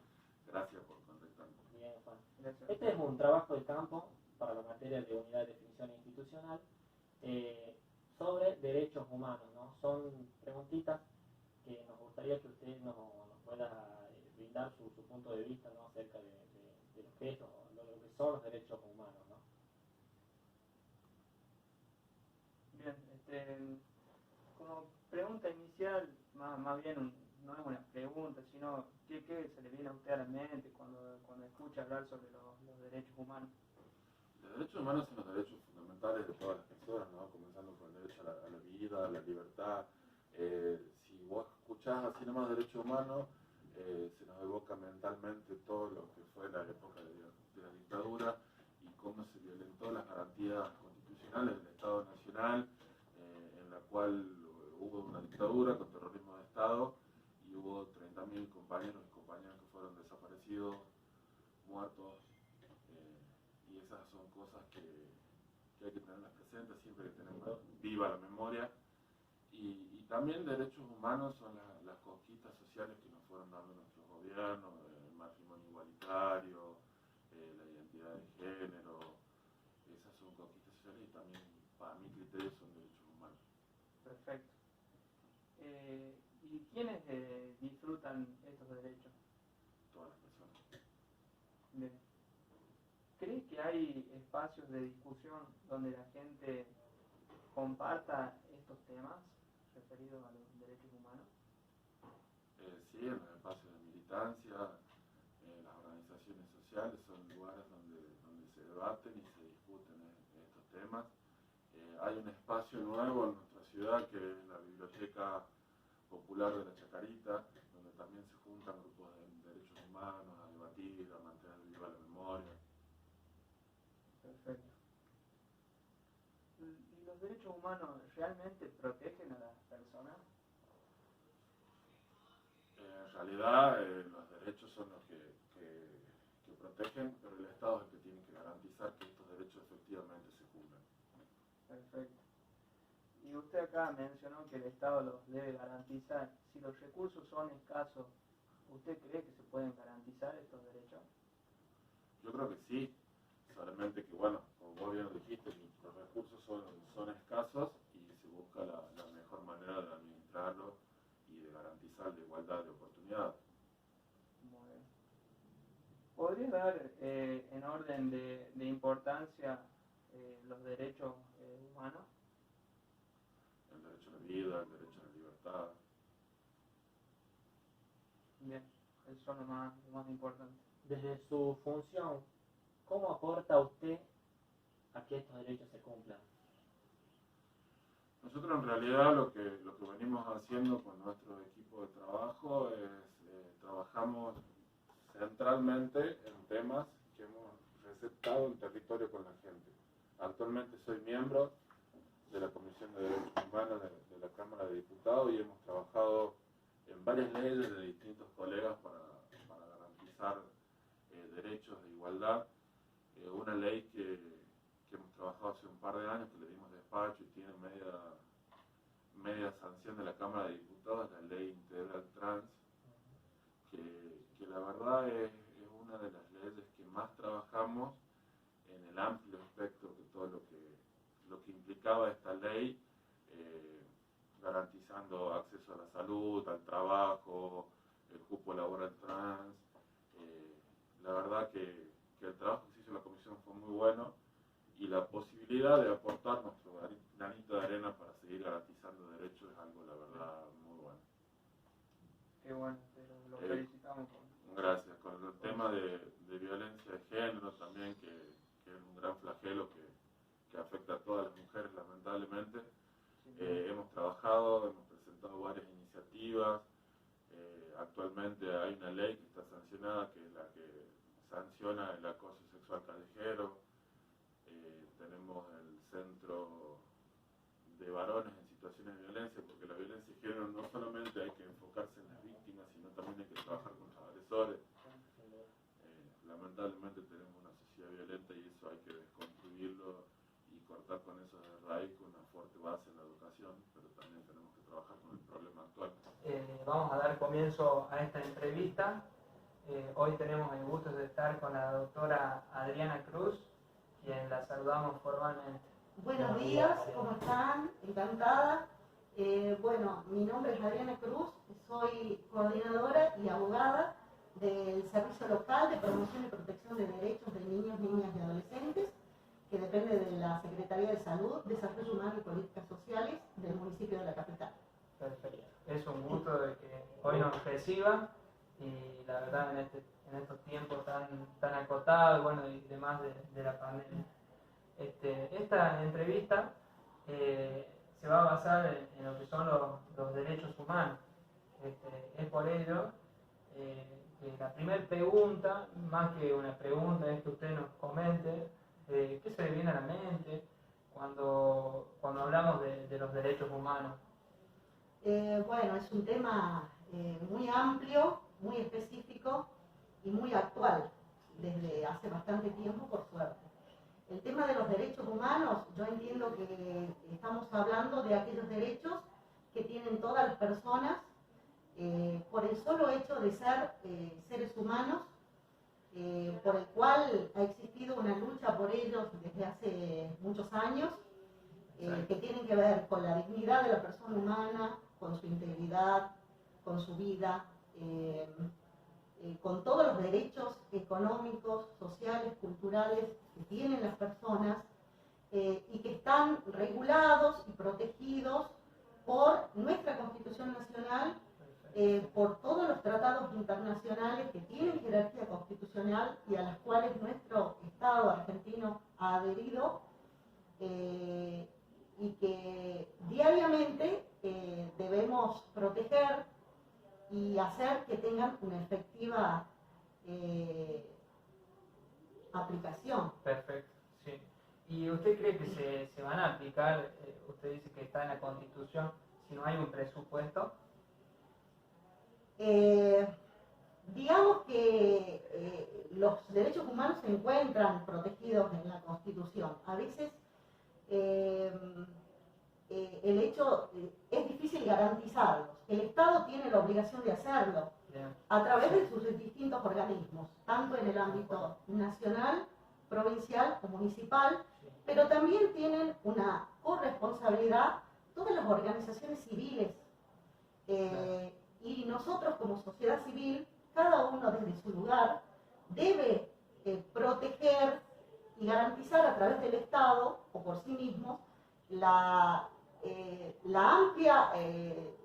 Gracias por contactarnos. Bien, Juan. Este es un trabajo de campo para la materia de unidad de definición institucional sobre derechos humanos, ¿no? Son preguntitas que nos gustaría que usted nos pueda brindar su punto de vista, ¿no?, acerca de lo que es, lo que son los derechos humanos, ¿no? Bien, como pregunta inicial, más bien no es una pregunta, sino ¿qué se le viene a usted a la mente cuando escucha hablar sobre los derechos humanos? Los derechos humanos son los derechos fundamentales de todas las personas, ¿no? Comenzando por el derecho a la vida, a la libertad. Si vos escuchás así nomás derechos humanos, se nos evoca mentalmente todo lo que fue la época de la dictadura y cómo se violentó las garantías constitucionales del Estado Nacional, en la cual hubo una dictadura con terrorismo de Estado y hubo 30.000 compañeros y compañeras que fueron desaparecidos, muertos, y esas son cosas que hay que tenerlas presentes siempre que tenemos viva la memoria. Y también derechos humanos son las conquistas sociales que nos fueron dando nuestros gobiernos, el matrimonio igualitario, la identidad de género. Esas son conquistas sociales y también, para mi criterio, son derechos humanos. Perfecto. ¿Y quiénes disfrutan estos derechos? Todas las personas. Bien. ¿Cree que hay espacios de discusión donde la gente comparta estos temas referidos a los derechos humanos? Sí, en los espacios de militancia, las organizaciones sociales son lugares donde se debaten y se discuten estos temas. Hay un espacio nuevo en nuestra ciudad que es la Biblioteca Popular de la Chacarita, donde también se juntan grupos de derechos humanos a debatir, a mantener viva la memoria. Perfecto. ¿Y los derechos humanos realmente protegen a las personas? En realidad, los derechos son los que protegen, pero el Estado es el que tiene que garantizar que estos derechos efectivamente se cumplan. Perfecto. Y usted acá mencionó que el Estado los debe garantizar. Si los recursos son escasos, ¿usted cree que se pueden garantizar estos derechos? Yo creo que sí, solamente que, bueno, como vos bien lo dijiste, los recursos son escasos y se busca la mejor manera de administrarlos y de garantizar la igualdad de oportunidades. Muy bien. ¿Podría dar en orden de importancia los derechos humanos? El derecho a la vida, el derecho a la libertad. Bien, eso es lo más importante. Desde su función, ¿cómo aporta usted a que estos derechos se cumplan? Nosotros en realidad lo que venimos haciendo con nuestro equipo de trabajo es trabajamos centralmente en temas que hemos receptado en territorio con la gente. Actualmente soy miembro de la Comisión de Derechos Humanos de la Cámara de Diputados y hemos trabajado en varias leyes de distintos colegas para garantizar derechos de igualdad. Una ley que hemos trabajado hace un par de años, que le dimos despacho y tiene media sanción de la Cámara de Diputados, la Ley Integral Trans, que la verdad verdad es una de las leyes que más trabajamos en el amplio espectro de todo lo que implicaba esta ley, garantizando acceso a la salud, al trabajo, el cupo laboral trans. La verdad que el trabajo que se hizo en la comisión fue muy bueno y la posibilidad de aportar nuestro granito de arena para seguir garantizando derechos es algo, la verdad, muy bueno. Qué bueno, lo felicitamos. Gracias. Con el tema de violencia de género también, que es un gran flagelo que afecta a todas las mujeres, lamentablemente. Hemos trabajado, hemos presentado varias iniciativas. Actualmente hay una ley que está sancionada, que es la que sanciona el acoso sexual callejero. Tenemos el centro de varones en situaciones de violencia, porque la violencia de género no solamente hay que enfocarse en las víctimas, sino también hay que trabajar con los agresores. Lamentablemente tenemos una sociedad violenta y eso hay que desconstruirlo y cortar con eso de raíz, con una fuerte base en la educación, pero también tenemos que trabajar con el problema actual. Vamos a dar comienzo a esta entrevista. Hoy tenemos el gusto de estar con la doctora Adriana Cruz, quien la saludamos formalmente. Buenos días, ¿cómo están? Encantada. Bueno, mi nombre es Adriana Cruz, soy coordinadora y abogada del Servicio Local de Promoción y Protección de Derechos de Niños, Niñas y Adolescentes, que depende de la Secretaría de Salud, Desarrollo Humano y Políticas Sociales del municipio de La Capital. Perfecto. Es un gusto de que hoy nos reciba y la verdad en estos tiempos tan acotados, bueno, y demás de la pandemia. Esta entrevista se va a basar en lo que son los derechos humanos. Es por ello que la primera pregunta, más que una pregunta, es que usted nos comente qué se le viene a la mente cuando hablamos de los derechos humanos. Bueno, es un tema muy amplio, muy específico y muy actual, desde hace bastante tiempo, por suerte. El tema de los derechos humanos, yo entiendo que estamos hablando de aquellos derechos que tienen todas las personas por el solo hecho de ser seres humanos, por el cual ha existido una lucha por ellos desde hace muchos años, que tienen que ver con la dignidad de la persona humana, con su integridad, con su vida, con todos los derechos económicos, sociales, culturales que tienen las personas y que están regulados y protegidos por nuestra Constitución Nacional, por todos los tratados internacionales que tienen jerarquía constitucional y a las cuales nuestro Estado argentino ha adherido, y que diariamente debemos proteger y hacer que tengan una efectiva aplicación. Perfecto, sí. ¿Y usted cree que se van a aplicar, usted dice que está en la Constitución, si no hay un presupuesto? Digamos que los derechos humanos se encuentran protegidos en la Constitución. A veces el hecho es difícil garantizarlos. El Estado tiene la obligación de hacerlo a través de sus distintos organismos, tanto en el ámbito nacional, provincial o municipal, pero también tienen una corresponsabilidad todas las organizaciones civiles. Y nosotros como sociedad civil, cada uno desde su lugar, debe proteger y garantizar a través del Estado o por sí mismo la amplia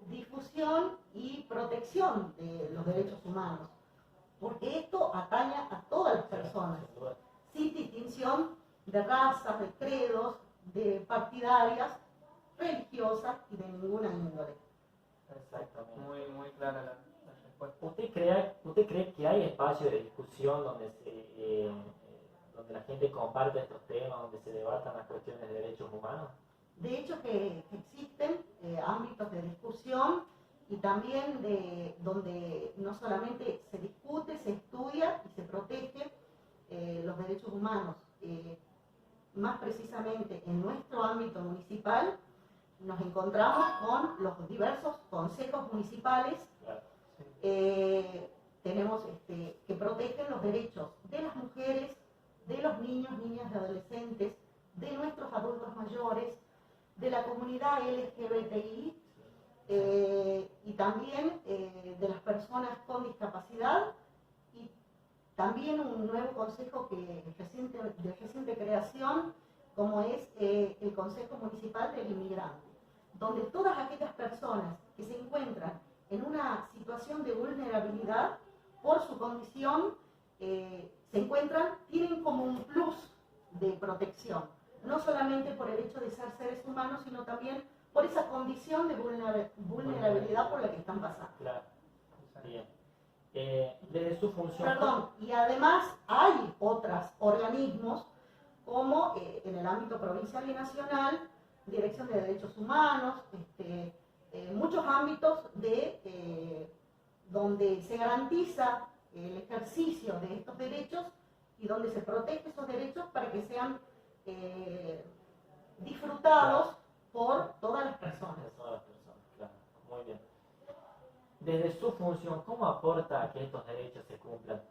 difusión y protección de los derechos humanos, porque esto atañe a todas las personas, sin distinción de razas, de credos, de partidarias, religiosas y de ninguna índole. Exactamente. Muy clara la respuesta. ¿Usted cree que hay espacio de discusión donde la gente comparte estos temas, donde se debatan las cuestiones de derechos humanos? De hecho que existen ámbitos de discusión y también donde no solamente se discute, se estudia y se protege los derechos humanos. Más precisamente en nuestro ámbito municipal nos encontramos con los diversos consejos municipales. tenemos que protegen los derechos de las mujeres, de los niños, niñas y adolescentes, de nuestros adultos mayores, de la comunidad LGBTI y también de las personas con discapacidad, y también un nuevo consejo de reciente creación, como es el Consejo Municipal del Inmigrante, donde todas aquellas personas que se encuentran en una situación de vulnerabilidad por su condición, tienen como un plus de protección, no solamente por el hecho de ser seres humanos, sino también por esa condición de vulnerabilidad por la que están pasando. Claro, bien. Desde su función... Perdón, y además hay otros organismos, como en el ámbito provincial y nacional, Dirección de Derechos Humanos, muchos ámbitos donde se garantiza el ejercicio de estos derechos y donde se protege esos derechos para que sean disfrutados por todas las personas. Claro. Muy bien. Desde su función, ¿cómo aporta a que estos derechos se cumplan?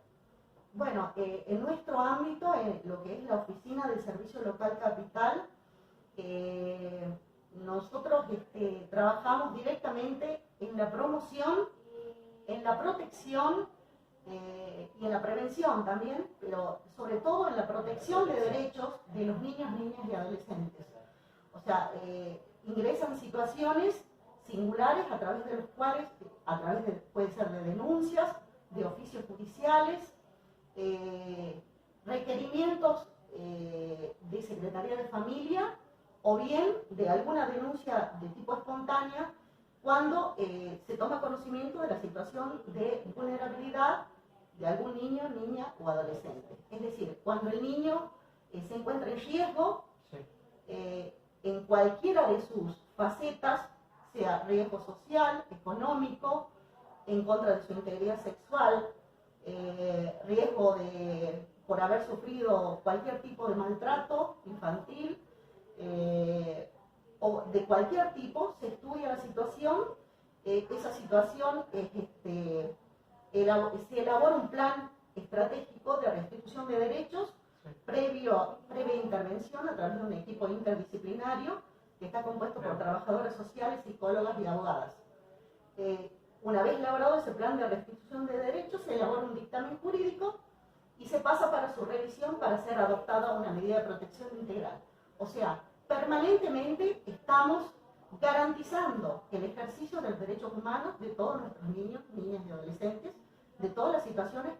Bueno, en nuestro ámbito, en lo que es la Oficina del Servicio Local Capital, nosotros trabajamos directamente en la promoción, en la protección y en la prevención también, pero sobre todo en la protección de derechos de los niños, niñas y adolescentes. O sea, ingresan situaciones singulares a través de los cuales, puede ser de denuncias, de oficios judiciales, requerimientos de Secretaría de Familia, o bien de alguna denuncia de tipo espontánea cuando se toma conocimiento de la situación de vulnerabilidad de algún niño, niña o adolescente. Es decir, cuando el niño se encuentra en riesgo, en cualquiera de sus facetas, sea riesgo social, económico, en contra de su integridad sexual, riesgo por haber sufrido cualquier tipo de maltrato infantil, o de cualquier tipo, se estudia la situación, esa situación se elabora un plan estratégico de restitución de derechos previa intervención a través de un equipo interdisciplinario que está compuesto por trabajadoras sociales, psicólogas y abogadas. Una vez elaborado ese plan de restitución de derechos, se elabora un dictamen jurídico y se pasa para su revisión para ser adoptada una medida de protección integral. O sea, permanentemente estamos garantizando el ejercicio de los derechos humanos de todos nuestros niños, niñas y adolescentes, de todas las situaciones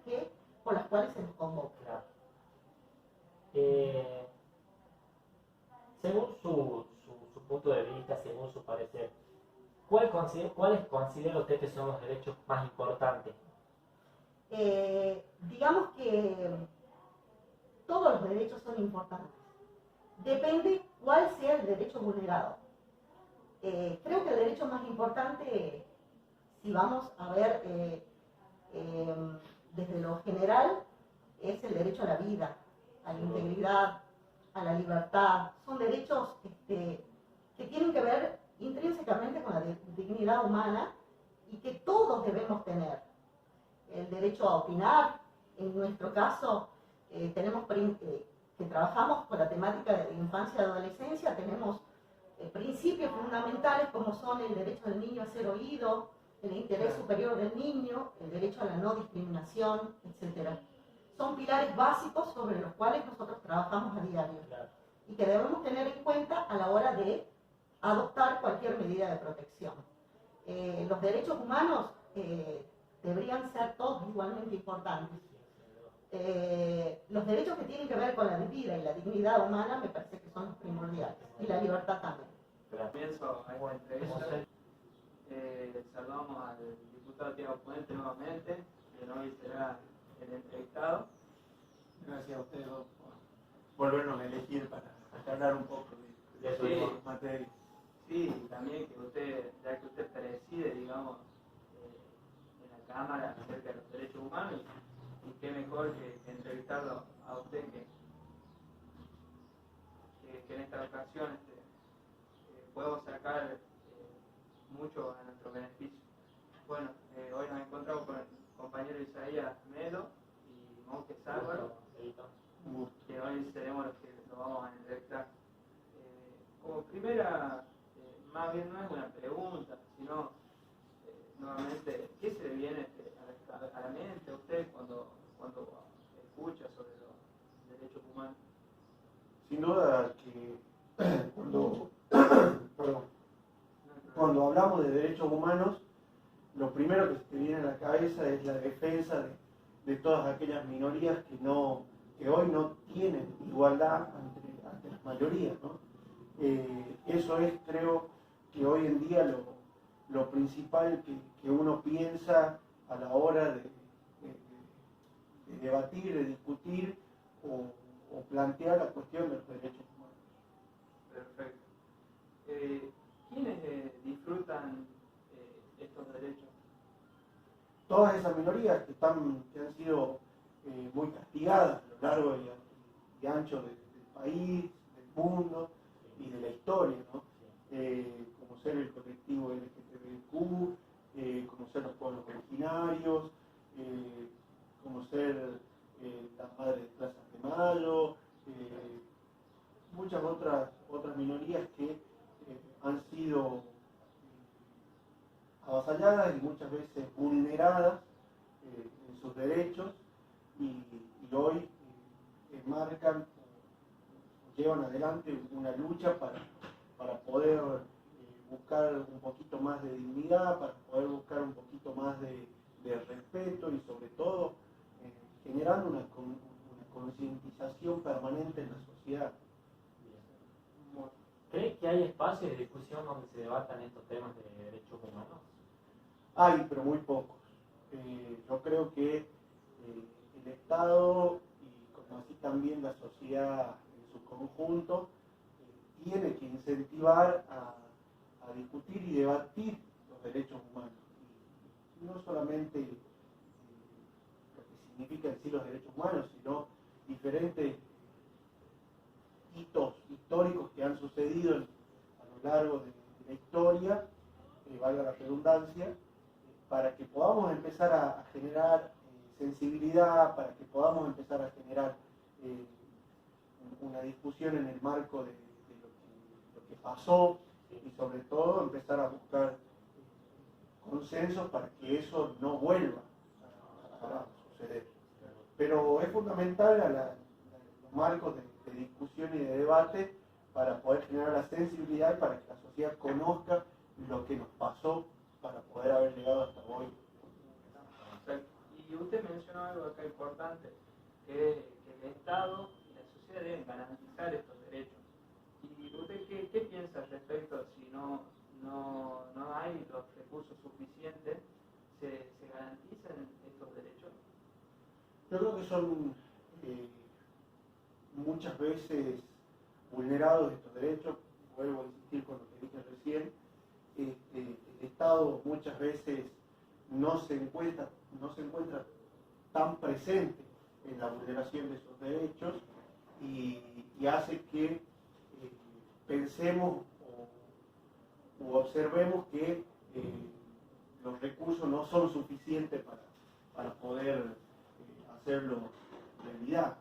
por las cuales se nos convoca. Según su punto de vista, según su parecer, ¿cuáles considera usted que son los derechos más importantes? Digamos que todos los derechos son importantes. Depende cuál sea el derecho vulnerado. Creo que el derecho más importante, si vamos a ver desde lo general, es el derecho a la vida, a la integridad, a la libertad. Son derechos que tienen que ver intrínsecamente con la dignidad humana y que todos debemos tener. El derecho a opinar, en nuestro caso, que trabajamos con la temática de infancia y adolescencia, tenemos principios fundamentales como son el derecho del niño a ser oído, el interés superior del niño, el derecho a la no discriminación, etc. Son pilares básicos sobre los cuales nosotros trabajamos a diario y que debemos tener en cuenta a la hora de adoptar cualquier medida de protección. Los derechos humanos deberían ser todos igualmente importantes. Los derechos que tienen que ver con la vida y la dignidad humana me parece que son los primordiales, y la libertad también. Comienzo a esta entrevista. Saludamos al diputado Tiago Puente nuevamente, que hoy será el entrevistado. Gracias a ustedes dos por volvernos a elegir para hablar un poco de su materia. Sí, también que usted, ya que usted preside, digamos, en la Cámara acerca de los derechos humanos, y qué mejor que entrevistarlo a usted que en esta ocasión podemos sacar mucho a nuestro beneficio. Bueno, hoy nos encontramos con el compañero Isaías. a la mente a usted cuando escucha sobre los derechos humanos? Sin duda que cuando hablamos de derechos humanos, lo primero que se te viene a la cabeza es la defensa de todas aquellas minorías que hoy no tienen igualdad ante las mayorías, ¿no? Eso es, creo, que hoy en día lo principal que uno piensa a la hora de debatir, de discutir o plantear la cuestión de los derechos humanos. Perfecto. ¿Quiénes disfrutan estos derechos? Todas esas minorías que han sido muy castigadas a lo largo y ancho del país, del mundo y de la historia, ¿no? Como ser el colectivo LGTBQ, como ser los pueblos originarios, como ser las madres de Plaza de Mayo, muchas otras minorías que han sido avasalladas y muchas veces vulneradas en sus derechos y hoy marcan, llevan adelante una lucha para poder buscar un poquito más de dignidad, para poder buscar un poquito más de respeto y sobre todo generando una concientización permanente en la sociedad. ¿Cree que hay espacios de discusión donde se debatan estos temas de derechos humanos? Hay, pero muy pocos. Yo creo que el Estado y como así también la sociedad en su conjunto tiene que incentivar a discutir y debatir los derechos humanos. Y no solamente lo que significa en sí los derechos humanos, sino diferentes hitos históricos que han sucedido a lo largo de la historia, valga la redundancia, para que podamos empezar a generar sensibilidad, para que podamos empezar a generar una discusión en el marco de lo que pasó y sobre todo empezar a buscar consensos para que eso no vuelva a suceder. Pero es fundamental los marcos de discusión y de debate para poder generar la sensibilidad y para que la sociedad conozca lo que nos pasó para poder haber llegado hasta hoy. Y usted mencionó algo acá importante, que el Estado y la sociedad deben garantizar estos derechos. ¿Y usted qué piensa al respecto? Si no hay los recursos suficientes, ¿se garantizan estos derechos? Yo creo que son muchas veces vulnerados estos derechos. Vuelvo a insistir con lo que dije recién. El Estado muchas veces no se encuentra tan presente en la vulneración de esos derechos y hace que pensemos o observemos que los recursos no son suficientes para poder hacerlo realidad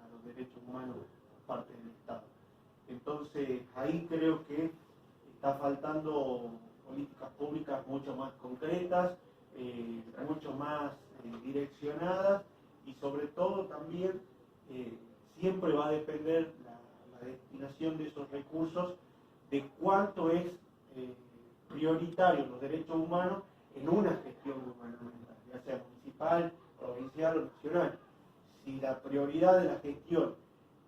a los derechos humanos por parte del Estado. Entonces ahí creo que está faltando políticas públicas mucho más concretas, mucho más direccionadas y sobre todo también siempre va a depender la destinación de esos recursos de cuánto es prioritario los derechos humanos en una gestión gubernamental, ya sea municipal, provincial o nacional. Si la prioridad de la gestión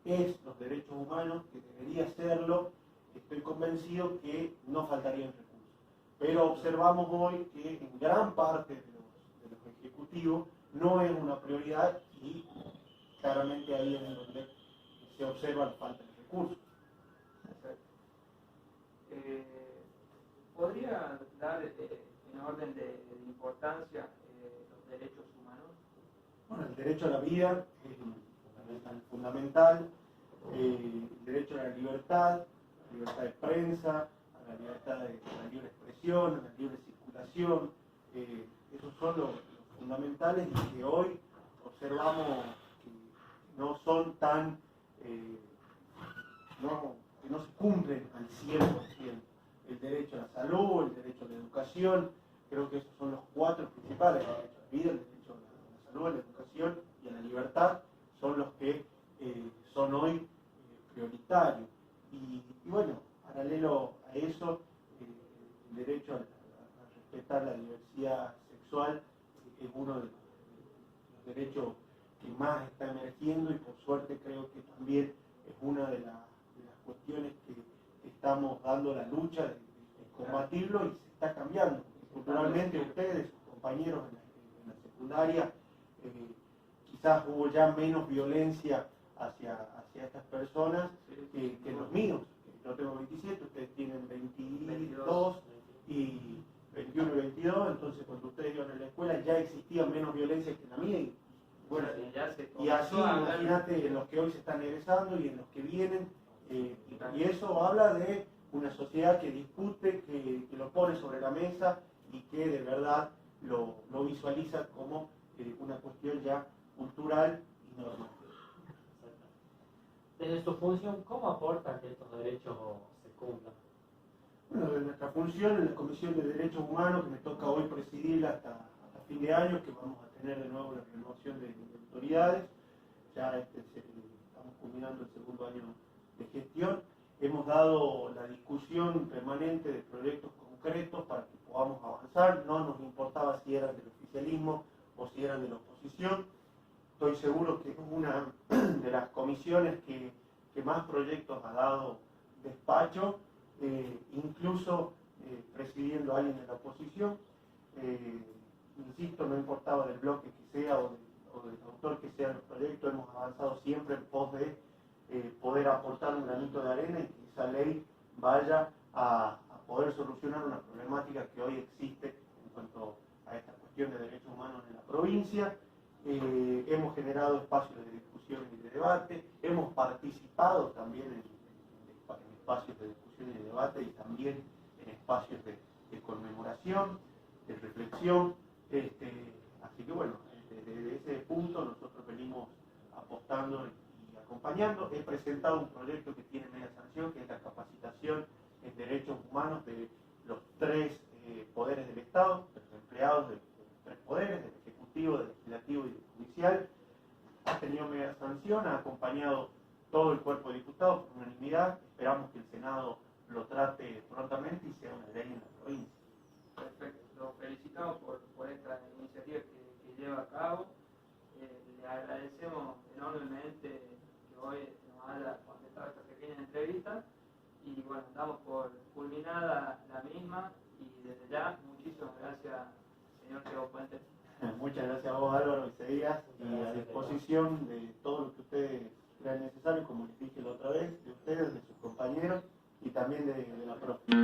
es los derechos humanos, que debería serlo, estoy convencido que no faltarían recursos. Pero observamos hoy que en gran parte de los ejecutivos no es una prioridad y claramente ahí es donde se observa la falta de recursos. ¿Podría dar en orden de importancia los derechos humanos? Bueno, el derecho a la vida es fundamental, el derecho a la libertad de prensa, a la libertad de la libre expresión, a la libre circulación, esos son los fundamentales y que hoy observamos que no son tan, que no se cumplen al 100%. El derecho a la salud, el derecho a la educación, creo que esos son los cuatro principales: el derecho a la vida, el derecho a la salud, a la educación y a la libertad son los que son hoy prioritarios. Y bueno, paralelo a eso, el derecho a respetar la diversidad sexual es uno de los derechos que más está emergiendo y por suerte creo que también es una de las cuestiones que estamos dando la lucha de combatirlo y se está cambiando. Culturalmente ustedes, sus compañeros en la secundaria, quizás hubo ya menos violencia hacia estas personas que los míos. Yo tengo 27, ustedes tienen 22 y 21 y 22, entonces cuando ustedes iban a la escuela ya existía menos violencia que en la mía. Bueno, y así, imagínate, en los que hoy se están egresando y en los que vienen, y eso habla de una sociedad que discute, que lo pone sobre la mesa y que de verdad lo visualiza como una cuestión ya cultural y normal. Desde su función, ¿cómo aporta que estos derechos se cumplan? Bueno, de nuestra función en la Comisión de Derechos Humanos, que me toca hoy presidir hasta fin de año, que vamos a tener de nuevo la renovación de autoridades, ya estamos culminando el segundo año de gestión, hemos dado la discusión permanente de proyectos concretos para que podamos avanzar, no nos importaba si eran del oficialismo o si eran de la oposición. Estoy seguro que es una de las comisiones que más proyectos ha dado despacho, incluso presidiendo a alguien de la oposición. Insisto, no importaba del bloque que sea o del autor que sea el proyecto, hemos avanzado siempre en pos de poder aportar un granito de arena y que esa ley vaya a poder solucionar una problemática que hoy existe en cuanto a esta cuestión de derechos humanos en la provincia. Hemos generado espacios de discusión y de debate, hemos participado también en espacios de discusión y de debate y también en espacios de conmemoración, de reflexión. Así que bueno, desde ese punto nosotros venimos apostando y acompañando. He presentado un proyecto que tiene media sanción, que es la capacitación en derechos humanos de los tres poderes del Estado, de los empleados de los tres poderes, del Ejecutivo, del Legislativo y del Judicial. Ha tenido media sanción, ha acompañado todo el cuerpo de diputados por unanimidad. Esperamos que el Senado lo trate prontamente y sea una ley en la provincia. Perfecto, lo felicitamos por esta iniciativa que lleva a cabo. Le agradecemos enormemente que hoy nos haya contestado esta pequeña entrevista y bueno, damos por culminada la misma y desde ya muchísimas gracias, señor Diego Puente. Muchas gracias a vos, Álvaro y a disposición de todo lo que ustedes crean necesario, como les dije la otra vez, de ustedes, de sus compañeros y también de la propia.